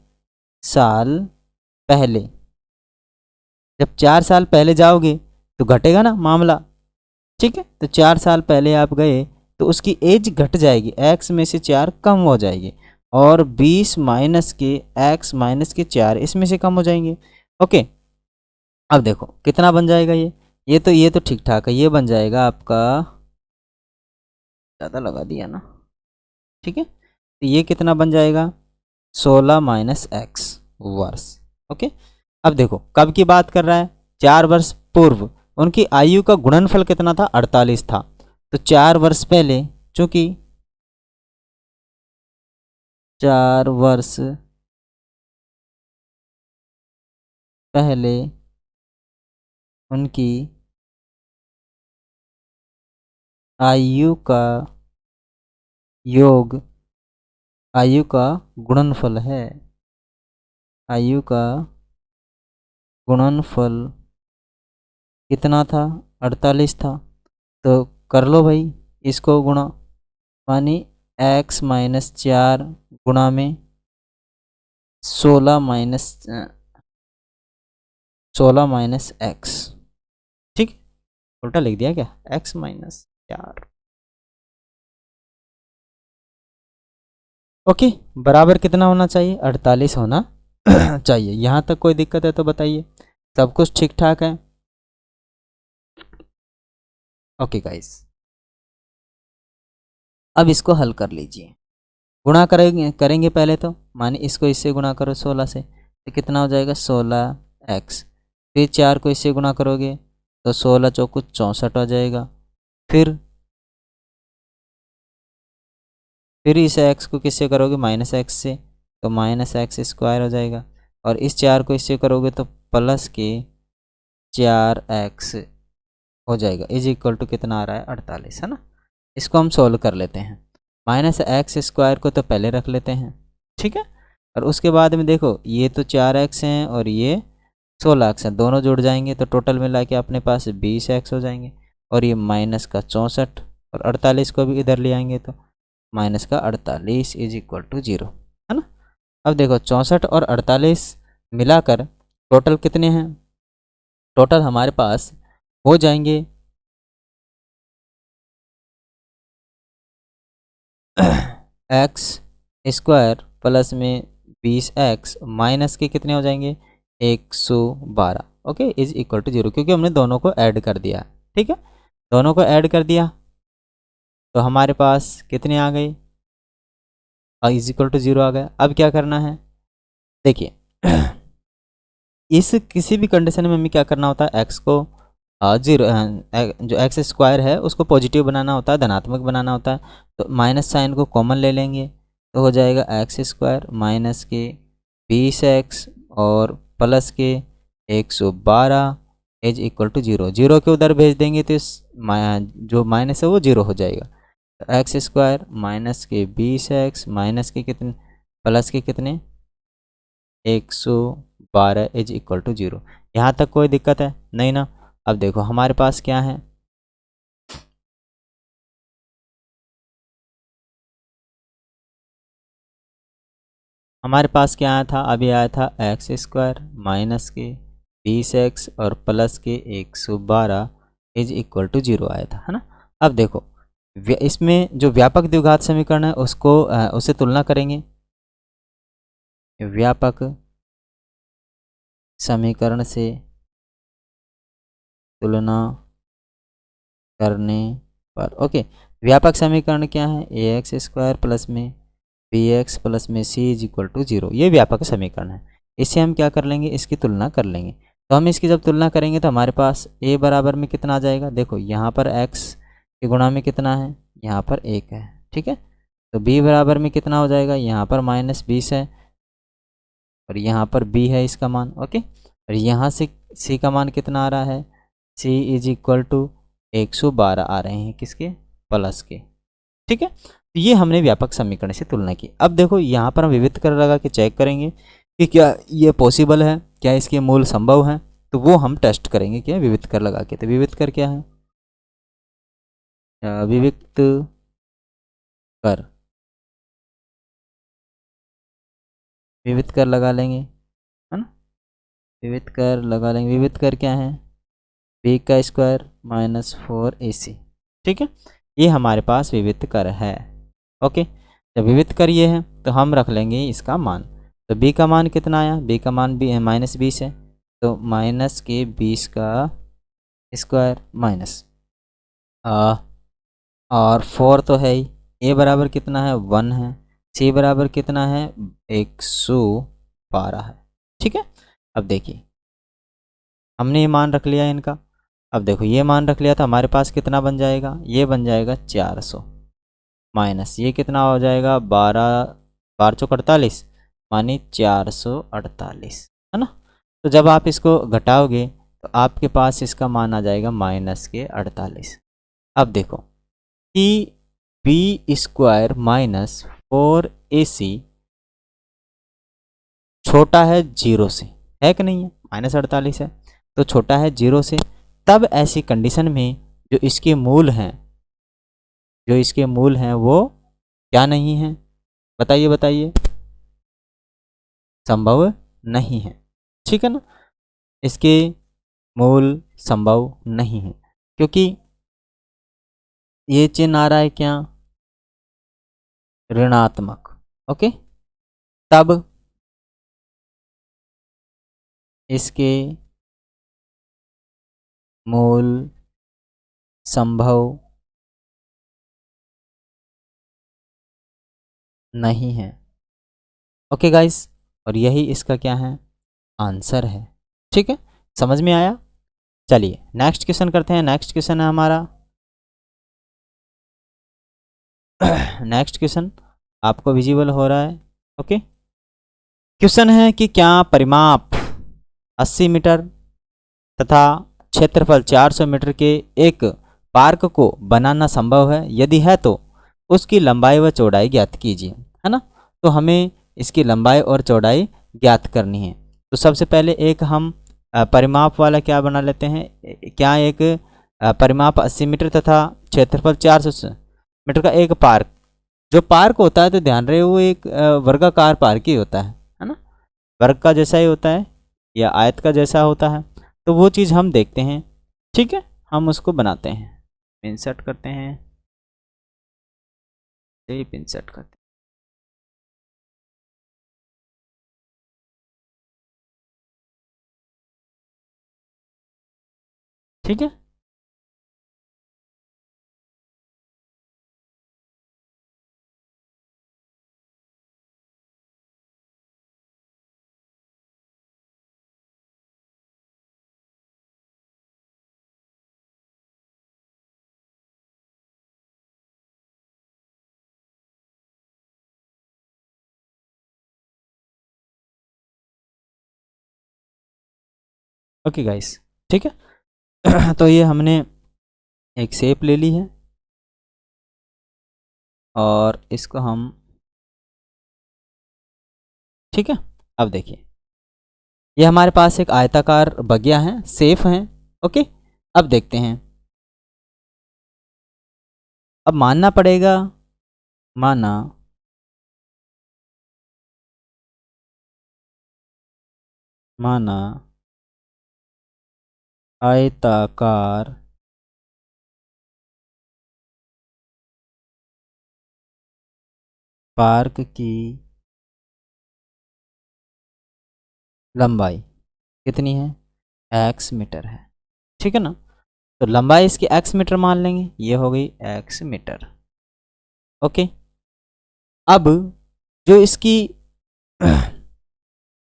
साल पहले, जब 4 साल पहले जाओगे तो घटेगा ना मामला। ठीक है, तो 4 साल पहले आप गए तो उसकी एज घट जाएगी, x में से 4 कम हो जाएगी और 20 माइनस के x माइनस के 4 इसमें से कम हो जाएंगे। ओके, अब देखो कितना बन जाएगा ये तो ठीक ठाक है, ये बन जाएगा आपका, ज़्यादा लगा दिया ना। ठीक है, तो ये कितना बन जाएगा, 16 माइनस एक्स वर्ष। ओके, अब देखो कब की बात कर रहा है, 4 वर्ष पूर्व उनकी आयु का गुणनफल कितना था, 48 था। तो 4 वर्ष पहले, चूंकि 4 वर्ष पहले उनकी आयु का योग, आयु का गुणनफल है, आयु का गुणनफल कितना था, 48 था। तो कर लो भाई इसको गुणा, मानी x माइनस 4 गुणा में 16 माइनस एक्स। ठीक, उल्टा लिख दिया क्या, x माइनस 4। ओके, बराबर कितना होना चाहिए, 48 होना चाहिए। यहाँ तक कोई दिक्कत है तो बताइए, सब कुछ ठीक ठाक है? ओके गाइस, अब इसको हल कर लीजिए। गुणा करेंगे पहले तो, माने इसको इससे गुणा करो 16 से, तो कितना हो जाएगा, 16x। फिर 4 को इससे गुणा करोगे तो 16 चौको 64 हो जाएगा। फिर इस x को किससे करोगे, माइनस एक्स से, तो माइनस एक्स स्क्वायर हो जाएगा। और इस 4 को इससे करोगे तो प्लस के 4x हो जाएगा, इज इक्वल टू कितना आ रहा है, 48, है ना। इसको हम सोल्व कर लेते हैं, माइनस एक्स स्क्वायर को तो पहले रख लेते हैं। ठीक है, और उसके बाद में देखो ये तो 4x हैं और ये 16x हैं, दोनों जुड़ जाएंगे तो टोटल मिला के अपने पास 20x हो जाएंगे। और ये माइनस का 64 और 48 को भी इधर ले आएंगे तो माइनस का 48 इज इक्वल टू 0, है ना। अब देखो 64 और 48 मिलाकर टोटल कितने हैं, टोटल हमारे पास हो जाएंगे एक्स स्क्वायर प्लस में 20x माइनस के कितने हो जाएंगे, 112। ओके, इज इक्वल टू 0, क्योंकि हमने दोनों को ऐड कर दिया। ठीक है, दोनों को ऐड कर दिया तो हमारे पास कितने आ गए, इज इक्वल टू 0 आ गया। अब क्या करना है, देखिए इस किसी भी कंडीशन में हमें क्या करना होता है, x को 0, जो एक्स स्क्वायर है उसको पॉजिटिव बनाना होता है, धनात्मक बनाना होता है। तो माइनस साइन को कॉमन ले लेंगे तो हो जाएगा एक्स स्क्वायर माइनस के 20x और प्लस के 112 इज इक्वल टू 0। 0 के उधर भेज देंगे तो जो माइनस है वो 0 हो जाएगा। एक्स स्क्वायर माइनस के 20x माइनस के कितने प्लस के कितने 112 इज इक्वल टू 0। यहाँ तक कोई दिक्कत है नहीं ना। अब देखो हमारे पास क्या है, हमारे पास क्या आया था, अभी आया था एक्स स्क्वायर माइनस के 20x और प्लस के 112 इज इक्वल टू 0 आया था, है ना। अब देखो इसमें जो व्यापक द्विघात समीकरण है उसको उससे तुलना करेंगे। व्यापक समीकरण से तुलना करने पर ओके, व्यापक समीकरण क्या है, ए एक्स स्क्वायर प्लस में बी एक्स प्लस में सी इज इक्वल टू 0, ये व्यापक समीकरण है। इससे हम क्या कर लेंगे, इसकी तुलना कर लेंगे। तो हम इसकी जब तुलना करेंगे तो हमारे पास a बराबर में कितना आ जाएगा, देखो यहाँ पर x के गुणा में कितना है, यहाँ पर 1 है, ठीक है। तो b बराबर में कितना हो जाएगा, यहाँ पर -20 है और यहाँ पर b है इसका मान, ओके। और यहाँ से c का मान कितना आ रहा है, c इज इक्वल टू 112 आ रहे हैं किसके, प्लस के, ठीक है। तो ये हमने व्यापक समीकरण से तुलना की। अब देखो यहाँ पर हम विविध कर लगा के चेक करेंगे कि क्या ये पॉसिबल है, क्या इसके मूल संभव हैं, तो वो हम टेस्ट करेंगे क्या विविध कर लगा के। तो विविध कर क्या है, विविक्त कर, विविध कर लगा लेंगे, है ना। विविध कर लगा लेंगे, विविध कर क्या है, बी का स्क्वायर माइनस 4ac, ठीक है। ये हमारे पास विविध कर है, ओके। जब विविध कर ये है तो हम रख लेंगे इसका मान। तो b का मान कितना आया, b का मान -20 है, तो माइनस के 20 का स्क्वायर माइनस और 4 तो है ही, a बराबर कितना है 1 है, c बराबर कितना है 112 है, ठीक है। अब देखिए हमने ये मान रख लिया है इनका। अब देखो ये मान रख लिया तो हमारे पास कितना बन जाएगा, ये बन जाएगा 400 माइनस ये कितना हो जाएगा 12 मानी 448, है ना। तो जब आप इसको घटाओगे तो आपके पास इसका मान आ जाएगा -48। अब देखो कि बी स्क्वायर माइनस 4ac छोटा है 0 से, है कि नहीं है, -48 है तो छोटा है 0 से। तब ऐसी कंडीशन में जो इसके मूल हैं, जो इसके मूल हैं वो क्या नहीं है, बताइए बताइए, संभव नहीं है, ठीक है ना। इसके मूल संभव नहीं है क्योंकि ये चिन्ह आ रहा है क्या, ऋणात्मक, ओके। तब इसके मूल संभव नहीं है, ओके गाइस। और यही इसका क्या है, आंसर है, ठीक है। समझ में आया। चलिए नेक्स्ट क्वेश्चन करते हैं। नेक्स्ट क्वेश्चन है हमारा नेक्स्ट क्वेश्चन आपको विजिबल हो रहा है, ओके। क्वेश्चन है कि क्या परिमाप 80 मीटर तथा क्षेत्रफल 400 मीटर के एक पार्क को बनाना संभव है, यदि है तो उसकी लंबाई व चौड़ाई ज्ञात कीजिए, है ना। तो हमें इसकी लंबाई और चौड़ाई ज्ञात करनी है। तो सबसे पहले एक हम परिमाप वाला क्या बना लेते हैं, क्या एक परिमाप 80 मीटर तथा क्षेत्रफल 400 मीटर का एक पार्क, जो पार्क होता है तो ध्यान रहे वो एक वर्गाकार पार्क ही होता है ना, वर्ग का जैसा ही होता है या आयत का जैसा होता है। तो वो चीज़ हम देखते हैं, ठीक है। हम उसको बनाते हैं, इंसर्ट करते हैं, इंसर्ट करते हैं, ठीक है। ओके गाइस, ठीक है। तो ये हमने एक शेप ले ली है, और इसको हम, ठीक है। अब देखिए ये हमारे पास एक आयताकार बगिया है, सेफ है। ओके, अब देखते हैं। अब मानना पड़ेगा, माना माना आयताकार पार्क की लंबाई कितनी है, x मीटर है, ठीक है ना। तो लंबाई इसकी x मीटर मान लेंगे, ये हो गई x मीटर। ओके, अब जो इसकी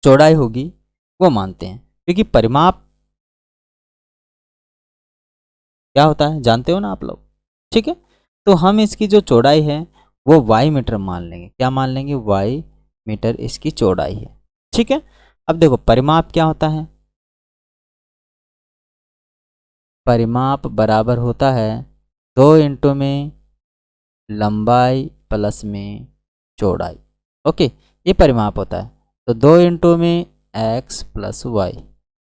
चौड़ाई होगी वो मानते हैं, क्योंकि परिमाप क्या होता है जानते हो ना आप लोग, ठीक है। तो हम इसकी जो चौड़ाई है वो y मीटर मान लेंगे। क्या मान लेंगे, y मीटर इसकी चौड़ाई है, ठीक है। अब देखो परिमाप क्या होता है, परिमाप बराबर होता है 2 इंटू में लंबाई प्लस में चौड़ाई। ओके, ये परिमाप होता है। तो 2 इंटू में x प्लस वाई,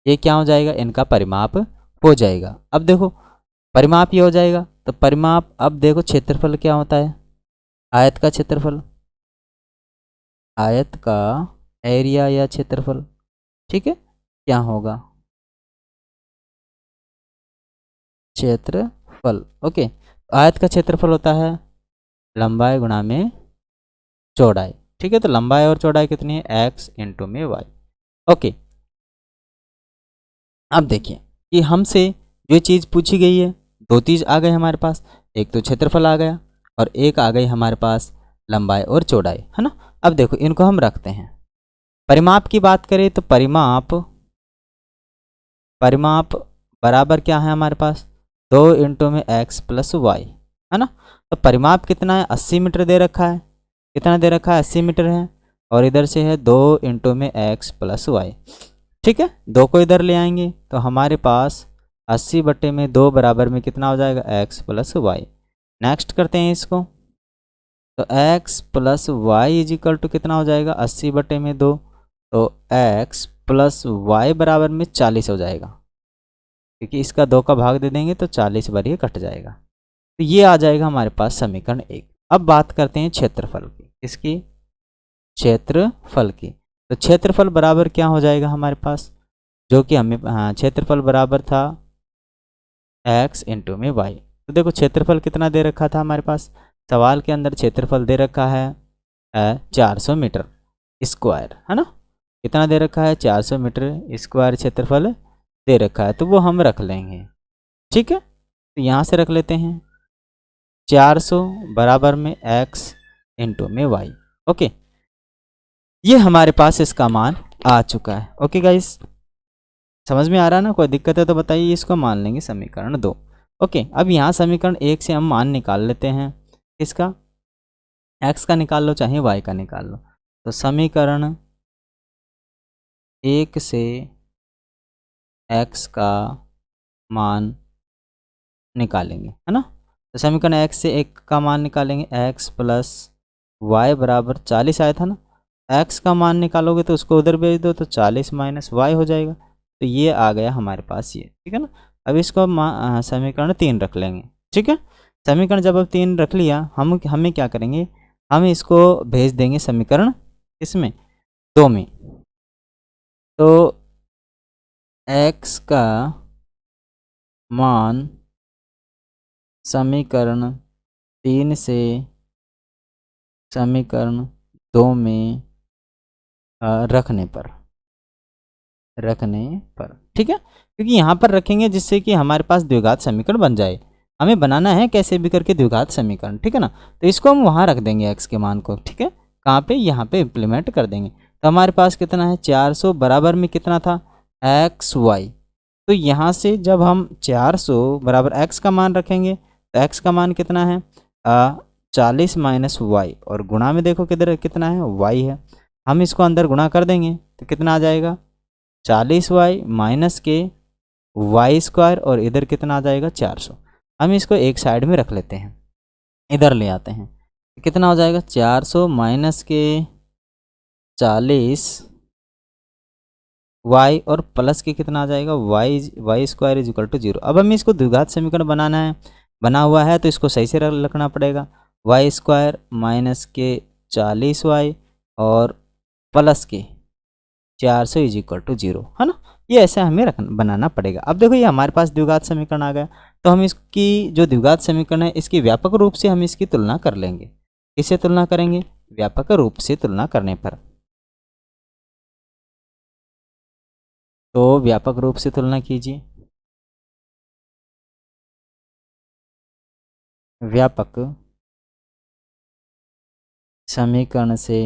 ये क्या हो जाएगा, इनका परिमाप हो जाएगा। अब देखो परिमाप ये हो जाएगा, तो परिमाप, अब देखो क्षेत्रफल क्या होता है, आयत का क्षेत्रफल, आयत का एरिया या क्षेत्रफल, ठीक है। क्या होगा, क्षेत्रफल। ओके, आयत का क्षेत्रफल होता है लंबाई गुणा में चौड़ाई, ठीक है। तो लंबाई और चौड़ाई कितनी है, x इंटू में y। ओके, अब देखिए कि हमसे जो चीज़ पूछी गई है, दो चीज़ आ गए हमारे पास, एक तो क्षेत्रफल आ गया और एक आ गई हमारे पास लंबाई और चौड़ाई, है ना। अब देखो इनको हम रखते हैं। परिमाप की बात करें तो परिमाप परिमाप बराबर क्या है हमारे पास, 2 इंटू में x प्लस वाई, है ना। तो परिमाप कितना है, 80 मीटर दे रखा है। कितना दे रखा है, 80 मीटर है। और इधर से है 2 इंटू में x प्लस वाई, ठीक है। 2 को इधर ले आएंगे तो हमारे पास 80 बटे में 2 बराबर में कितना हो जाएगा, x प्लस वाई। नेक्स्ट करते हैं इसको, तो x plus Y is equal to कितना हो जाएगा, 80 बटे में 2, तो x प्लस वाई बराबर में 40 हो जाएगा, क्योंकि इसका 2 का भाग दे देंगे तो 40 बार ये कट जाएगा। तो ये आ जाएगा हमारे पास समीकरण 1। अब बात करते हैं क्षेत्रफल की, इसकी क्षेत्रफल की। तो क्षेत्रफल बराबर क्या हो जाएगा हमारे पास, जो कि हमें, हाँ, क्षेत्रफल बराबर था x इंटू में y। तो देखो क्षेत्रफल कितना दे रखा था हमारे पास, सवाल के अंदर क्षेत्रफल दे रखा है 400 मीटर स्क्वायर, है ना। कितना दे रखा है, 400 मीटर स्क्वायर क्षेत्रफल दे रखा है, तो वो हम रख लेंगे, ठीक है। तो यहाँ से रख लेते हैं 400 बराबर में x इंटू में y। ओके, ये हमारे पास इसका मान आ चुका है। ओके गाइस, समझ में आ रहा है ना, कोई दिक्कत है तो बताइए, इसको मान लेंगे समीकरण 2। ओके, अब यहाँ समीकरण 1 से हम मान निकाल लेते हैं, इसका x का निकाल लो चाहे y का निकाल लो। तो समीकरण 1 से x का मान निकालेंगे, है ना। तो समीकरण x से 1 का मान निकालेंगे, x प्लस वाई बराबर 40 आया था ना। x का मान निकालोगे तो उसको उधर भेज दो, तो 40 माइनस वाई हो जाएगा। तो ये आ गया हमारे पास ये, ठीक है ना। अब इसको समीकरण 3 रख लेंगे, ठीक है। समीकरण जब अब 3 रख लिया, हमें क्या करेंगे, हम इसको भेज देंगे समीकरण इसमें 2 में। तो x का मान समीकरण 3 से समीकरण 2 में रखने पर, ठीक है। क्योंकि यहाँ पर रखेंगे जिससे कि हमारे पास द्विघात समीकरण बन जाए। हमें बनाना है कैसे भी करके द्विघात समीकरण, ठीक है ना। तो इसको हम वहाँ रख देंगे x के मान को, ठीक है। कहाँ पे, यहाँ पे इम्प्लीमेंट कर देंगे। तो हमारे पास कितना है, 400 बराबर में कितना था, एक्स वाई। तो यहाँ से जब हम 400 बराबर x का मान रखेंगे तो x का मान कितना है, 40 माइनस वाई, और गुणा में देखो किधर कितना है, y है। हम इसको अंदर गुणा कर देंगे तो कितना आ जाएगा, 40y माइनस के वाई स्क्वायर, और इधर कितना आ जाएगा 400। हम इसको एक साइड में रख लेते हैं, इधर ले आते हैं। कितना हो जाएगा 400 माइनस के 40 y और प्लस के कितना आ जाएगा Y square is equal to 0। अब हमें इसको द्विघात समीकरण बनाना है, बना हुआ है तो इसको सही से रखना पड़ेगा। वाई स्क्वायर माइनस के 40y और प्लस के 400 इज इक्वल टू 0, है ना। ये ऐसे हमें बनाना पड़ेगा। अब देखो ये हमारे पास द्विघात समीकरण आ गया, तो हम इसकी जो द्विघात समीकरण है इसकी व्यापक रूप से हम इसकी तुलना कर लेंगे। किससे तुलना करेंगे? व्यापक रूप से तुलना करने पर। तो व्यापक रूप से तुलना कीजिए। व्यापक समीकरण से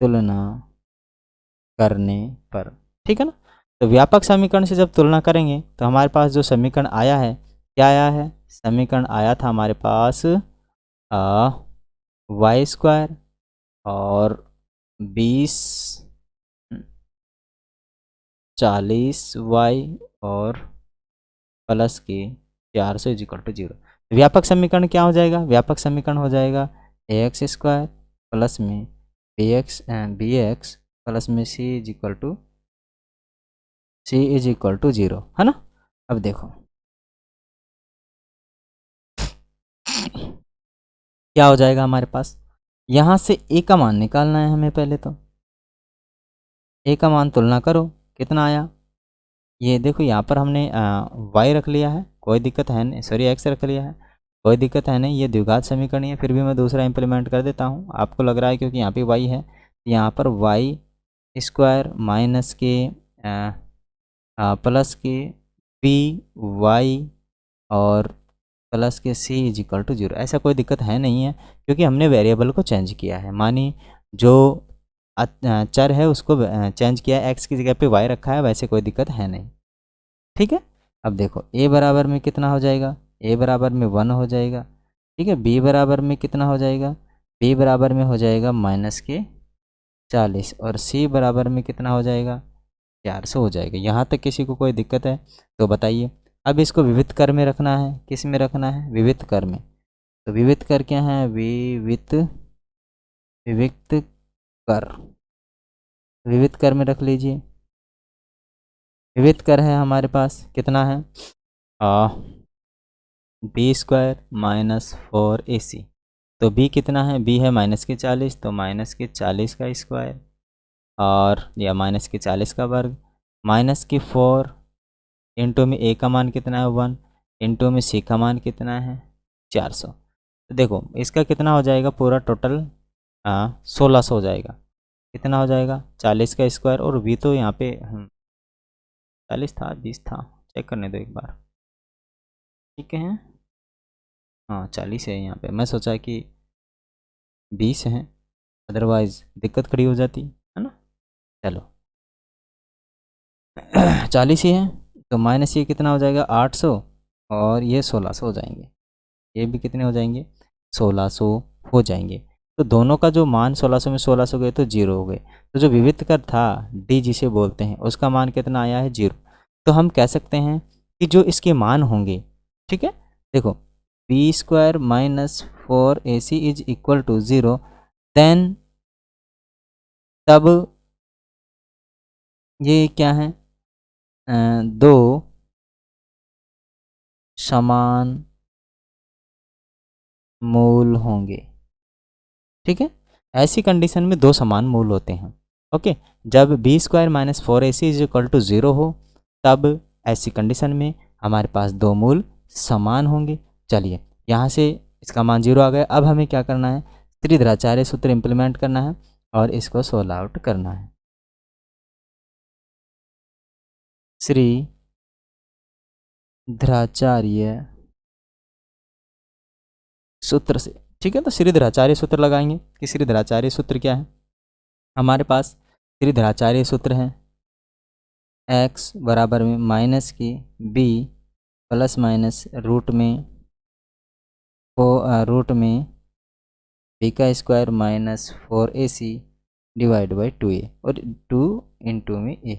तुलना करने पर, ठीक है ना। तो व्यापक समीकरण से जब तुलना करेंगे तो हमारे पास जो समीकरण आया है, क्या आया है? समीकरण आया था हमारे पास वाई स्क्वायर और 20 40y और प्लस के 400 इज इक्वल टू 0। व्यापक समीकरण क्या हो जाएगा? व्यापक समीकरण हो जाएगा ax स्क्वायर प्लस में bx प्लस में c इज इक्वल टू 0, है ना। अब देखो क्या हो जाएगा हमारे पास, यहाँ से a का मान निकालना है हमें। पहले तो a का मान तुलना करो, कितना आया? ये देखो यहाँ पर हमने y रख लिया है, कोई दिक्कत है नहीं, सॉरी x रख लिया है, कोई दिक्कत है नहीं। ये द्विघात समीकरण है, फिर भी मैं दूसरा इंप्लीमेंट कर देता हूँ। आपको लग रहा है क्योंकि यहाँ पे y है, यहाँ पर वाई स्क्वायर माइनस के प्लस के पी वाई और प्लस के c इज इक्वल टू 0। ऐसा कोई दिक्कत है नहीं है, क्योंकि हमने वेरिएबल को चेंज किया है। मानिए जो चर है उसको चेंज किया है, x की जगह पे y रखा है, वैसे कोई दिक्कत है नहीं, ठीक है। अब देखो a बराबर में कितना हो जाएगा? a बराबर में 1 हो जाएगा, ठीक है। b बराबर में कितना हो जाएगा? b बराबर में हो जाएगा माइनस के 40 और c बराबर में कितना हो जाएगा? 400 हो जाएगा। यहाँ तक किसी को कोई दिक्कत है तो बताइए। अब इसको विविध कर में रखना है, किस में रखना है? विविध कर में। तो विविध कर क्या है? विविध कर, विविध कर में रख लीजिए। विविध कर है हमारे पास कितना है? B square minus 4ac। तो b कितना है? b है माइनस के 40, तो माइनस के 40 का स्क्वायर और या माइनस के 40 का वर्ग माइनस की 4 इंटू में a का मान कितना है? 1 इंटू में c का मान कितना है? 400। तो देखो इसका कितना हो जाएगा पूरा टोटल? 1600 हो जाएगा। कितना हो जाएगा? 40 का स्क्वायर और v तो यहाँ पे 40 था 20 था, चेक करने दो एक बार, ठीक है। हाँ 40 है यहाँ पे, मैं सोचा कि 20 है, अदरवाइज दिक्कत खड़ी हो जाती है ना। चलो 40 ही है, तो माइनस ये कितना हो जाएगा? 800 और ये 1600 हो जाएंगे। ये भी कितने हो जाएंगे? 1600 हो जाएंगे। तो दोनों का जो मान 1600 में 1600 गए तो 0 हो गए। तो जो विविध कर था डी जिसे बोलते हैं, उसका मान कितना आया है? 0। तो हम कह सकते हैं कि जो इसके मान होंगे, ठीक है, देखो B square minus 4ac is equal to 0, then तब ये क्या है? दो समान मूल होंगे, ठीक है। ऐसी कंडीशन में दो समान मूल होते हैं, ओके। जब B square minus 4ac is equal to 0 हो, तब ऐसी कंडीशन में हमारे पास दो मूल समान होंगे। चलिए यहाँ से इसका मान 0 आ गया। अब हमें क्या करना है? त्रिधराचार्य सूत्र इम्प्लीमेंट करना है और इसको सोल्व आउट करना है। श्री धराचार्य सूत्र से, ठीक है। तो श्रीधराचार्य सूत्र लगाएंगे कि श्रीधराचार्य सूत्र क्या है हमारे पास? श्रीधराचार्य सूत्र है x बराबर में माइनस की b प्लस माइनस रूट में b का square minus 4ac divide by 2a और 2 इंटू में a।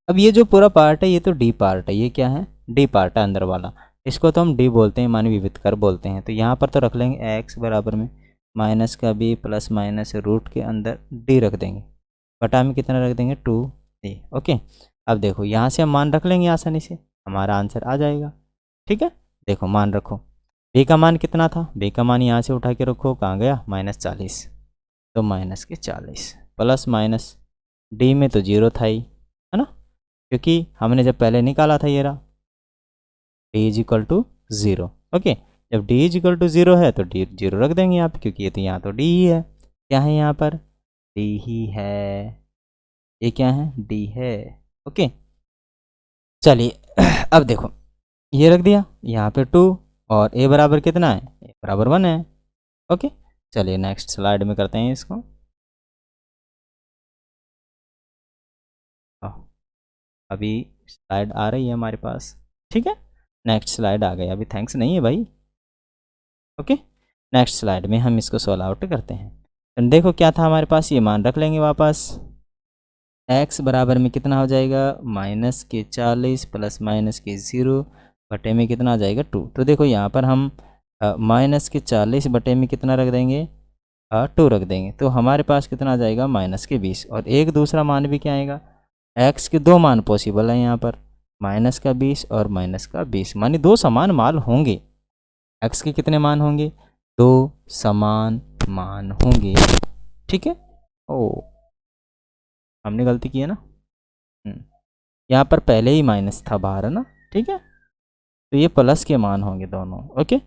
अब ये जो पूरा पार्ट है ये तो d पार्ट है, ये क्या है? d पार्ट है अंदर वाला। इसको तो हम डी बोलते हैं, मानी विविधकर बोलते हैं। तो यहाँ पर तो रख लेंगे एक्स बराबर में माइनस का बी प्लस माइनस रूट के अंदर डी रख देंगे, बटा में कितना रख देंगे 2a। ओके, अब देखो यहाँ से हम मान रख लेंगे आसानी से, हमारा आंसर आ जाएगा। ठीक है, देखो मान रखो, बी का मान कितना था, बी का मान यहाँ से उठा के रखो, कहाँ गया -40, तो -40 प्लस माइनस डी में तो 0 था ही, है ना, क्योंकि हमने जब पहले निकाला था ये रहा D is equal to 0। Okay, जब डी इज इक्वल टू 0 है तो डी 0 रख देंगे यहाँ पे, क्योंकि ये तो यहाँ तो डी ही है। क्या है यहाँ पर, डी ही है, ये क्या है डी है। ओके, चलिए अब देखो ये रख दिया यहाँ पे 2 और a बराबर कितना है, a बराबर 1 है। ओके, चलिए नेक्स्ट स्लाइड में करते हैं इसको। अभी स्लाइड आ रही है हमारे पास, ठीक है, नेक्स्ट स्लाइड आ गई, अभी थैंक्स नहीं है भाई। ओके, नेक्स्ट स्लाइड में हम इसको सॉल्व आउट करते हैं। तो देखो क्या था हमारे पास, ये मान रख लेंगे वापस, x बराबर में कितना हो जाएगा -40 प्लस -0 बटे में कितना आ जाएगा 2। तो देखो यहाँ पर हम -40 बटे में कितना रख देंगे 2 रख देंगे, तो हमारे पास कितना आ जाएगा -20। और एक दूसरा मान भी क्या आएगा, x के दो मान पॉसिबल है यहाँ पर, -20 और -20, मानी दो समान मान होंगे। x के कितने मान होंगे, दो समान मान होंगे। ठीक है, ओ हमने गलती की है ना, यहाँ पर पहले ही माइनस था बाहर, है ना, ठीक है, तो ये प्लस के मान होंगे दोनों। ओके,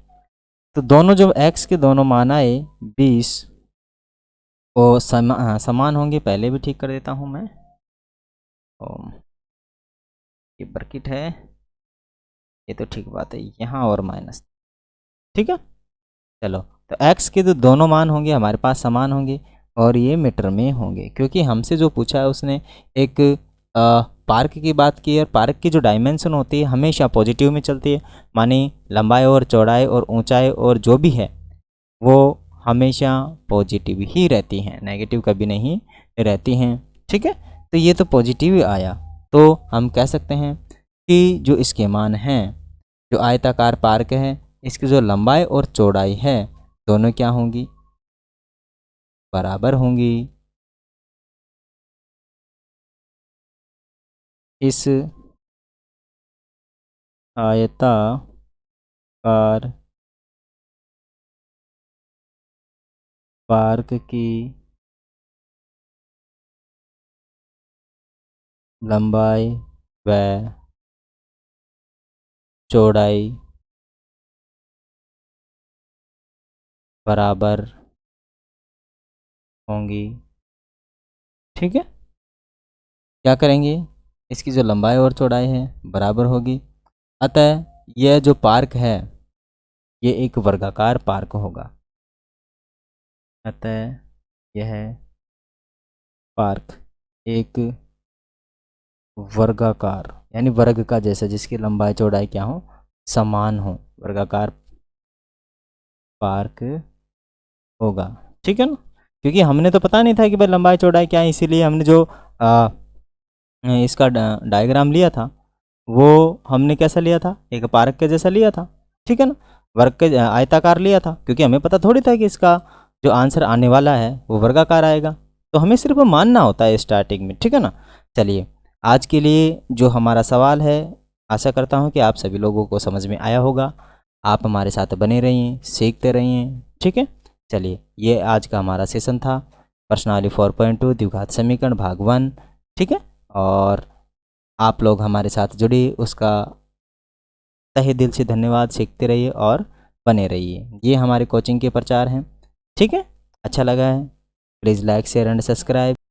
तो दोनों जो x के दोनों मान आए 20 वो समान होंगे। पहले भी ठीक कर देता हूँ मैं, ये ब्रैकेट है, ये तो ठीक बात है, यहाँ और माइनस, ठीक है। चलो, तो x के जो दोनों मान होंगे हमारे पास समान होंगे और ये मीटर में होंगे, क्योंकि हमसे जो पूछा है उसने एक पार्क की बात की है, और पार्क की जो डायमेंशन होती है हमेशा पॉजिटिव में चलती है, मानी लंबाई और चौड़ाई और ऊंचाई और जो भी है वो हमेशा पॉजिटिव ही रहती हैं, नेगेटिव कभी नहीं रहती हैं। ठीक है, तो ये तो पॉजिटिव आया, तो हम कह सकते हैं कि जो इसके मान हैं, जो आयताकार पार्क है, इसकी जो लंबाई और चौड़ाई है दोनों क्या होंगी, बराबर होंगी। इस आयताकार पार्क की लंबाई व चौड़ाई बराबर होंगी। ठीक है, क्या करेंगे, इसकी जो लंबाई और चौड़ाई है बराबर होगी, अतः यह जो पार्क है ये एक वर्गाकार पार्क होगा। अतः यह पार्क एक वर्गाकार यानी वर्ग का जैसा, जिसकी लंबाई चौड़ाई क्या हो, समान हो, वर्गाकार पार्क होगा। ठीक है ना, क्योंकि हमने तो पता नहीं था कि भाई लंबाई चौड़ाई क्या है, इसीलिए हमने जो इसका डायग्राम लिया था वो हमने कैसा लिया था, एक पार्क के जैसा लिया था। ठीक है ना, वर्ग के आयताकार लिया था, क्योंकि हमें पता थोड़ी था कि इसका जो आंसर आने वाला है वो वर्गाकार आएगा, तो हमें सिर्फ मानना होता है स्टार्टिंग में। ठीक है ना, चलिए आज के लिए जो हमारा सवाल है, आशा करता हूँ कि आप सभी लोगों को समझ में आया होगा। आप हमारे साथ बने रहिए, सीखते रहिए। ठीक है, चलिए ये आज का हमारा सेशन था, प्रश्नावली 4.2 द्विघात समीकरण भाग 1। ठीक है, और आप लोग हमारे साथ जुड़े उसका तहे दिल से धन्यवाद। सीखते रहिए और बने रहिए, ये हमारे कोचिंग के प्रचार हैं। ठीक है, अच्छा लगा है please like share and subscribe.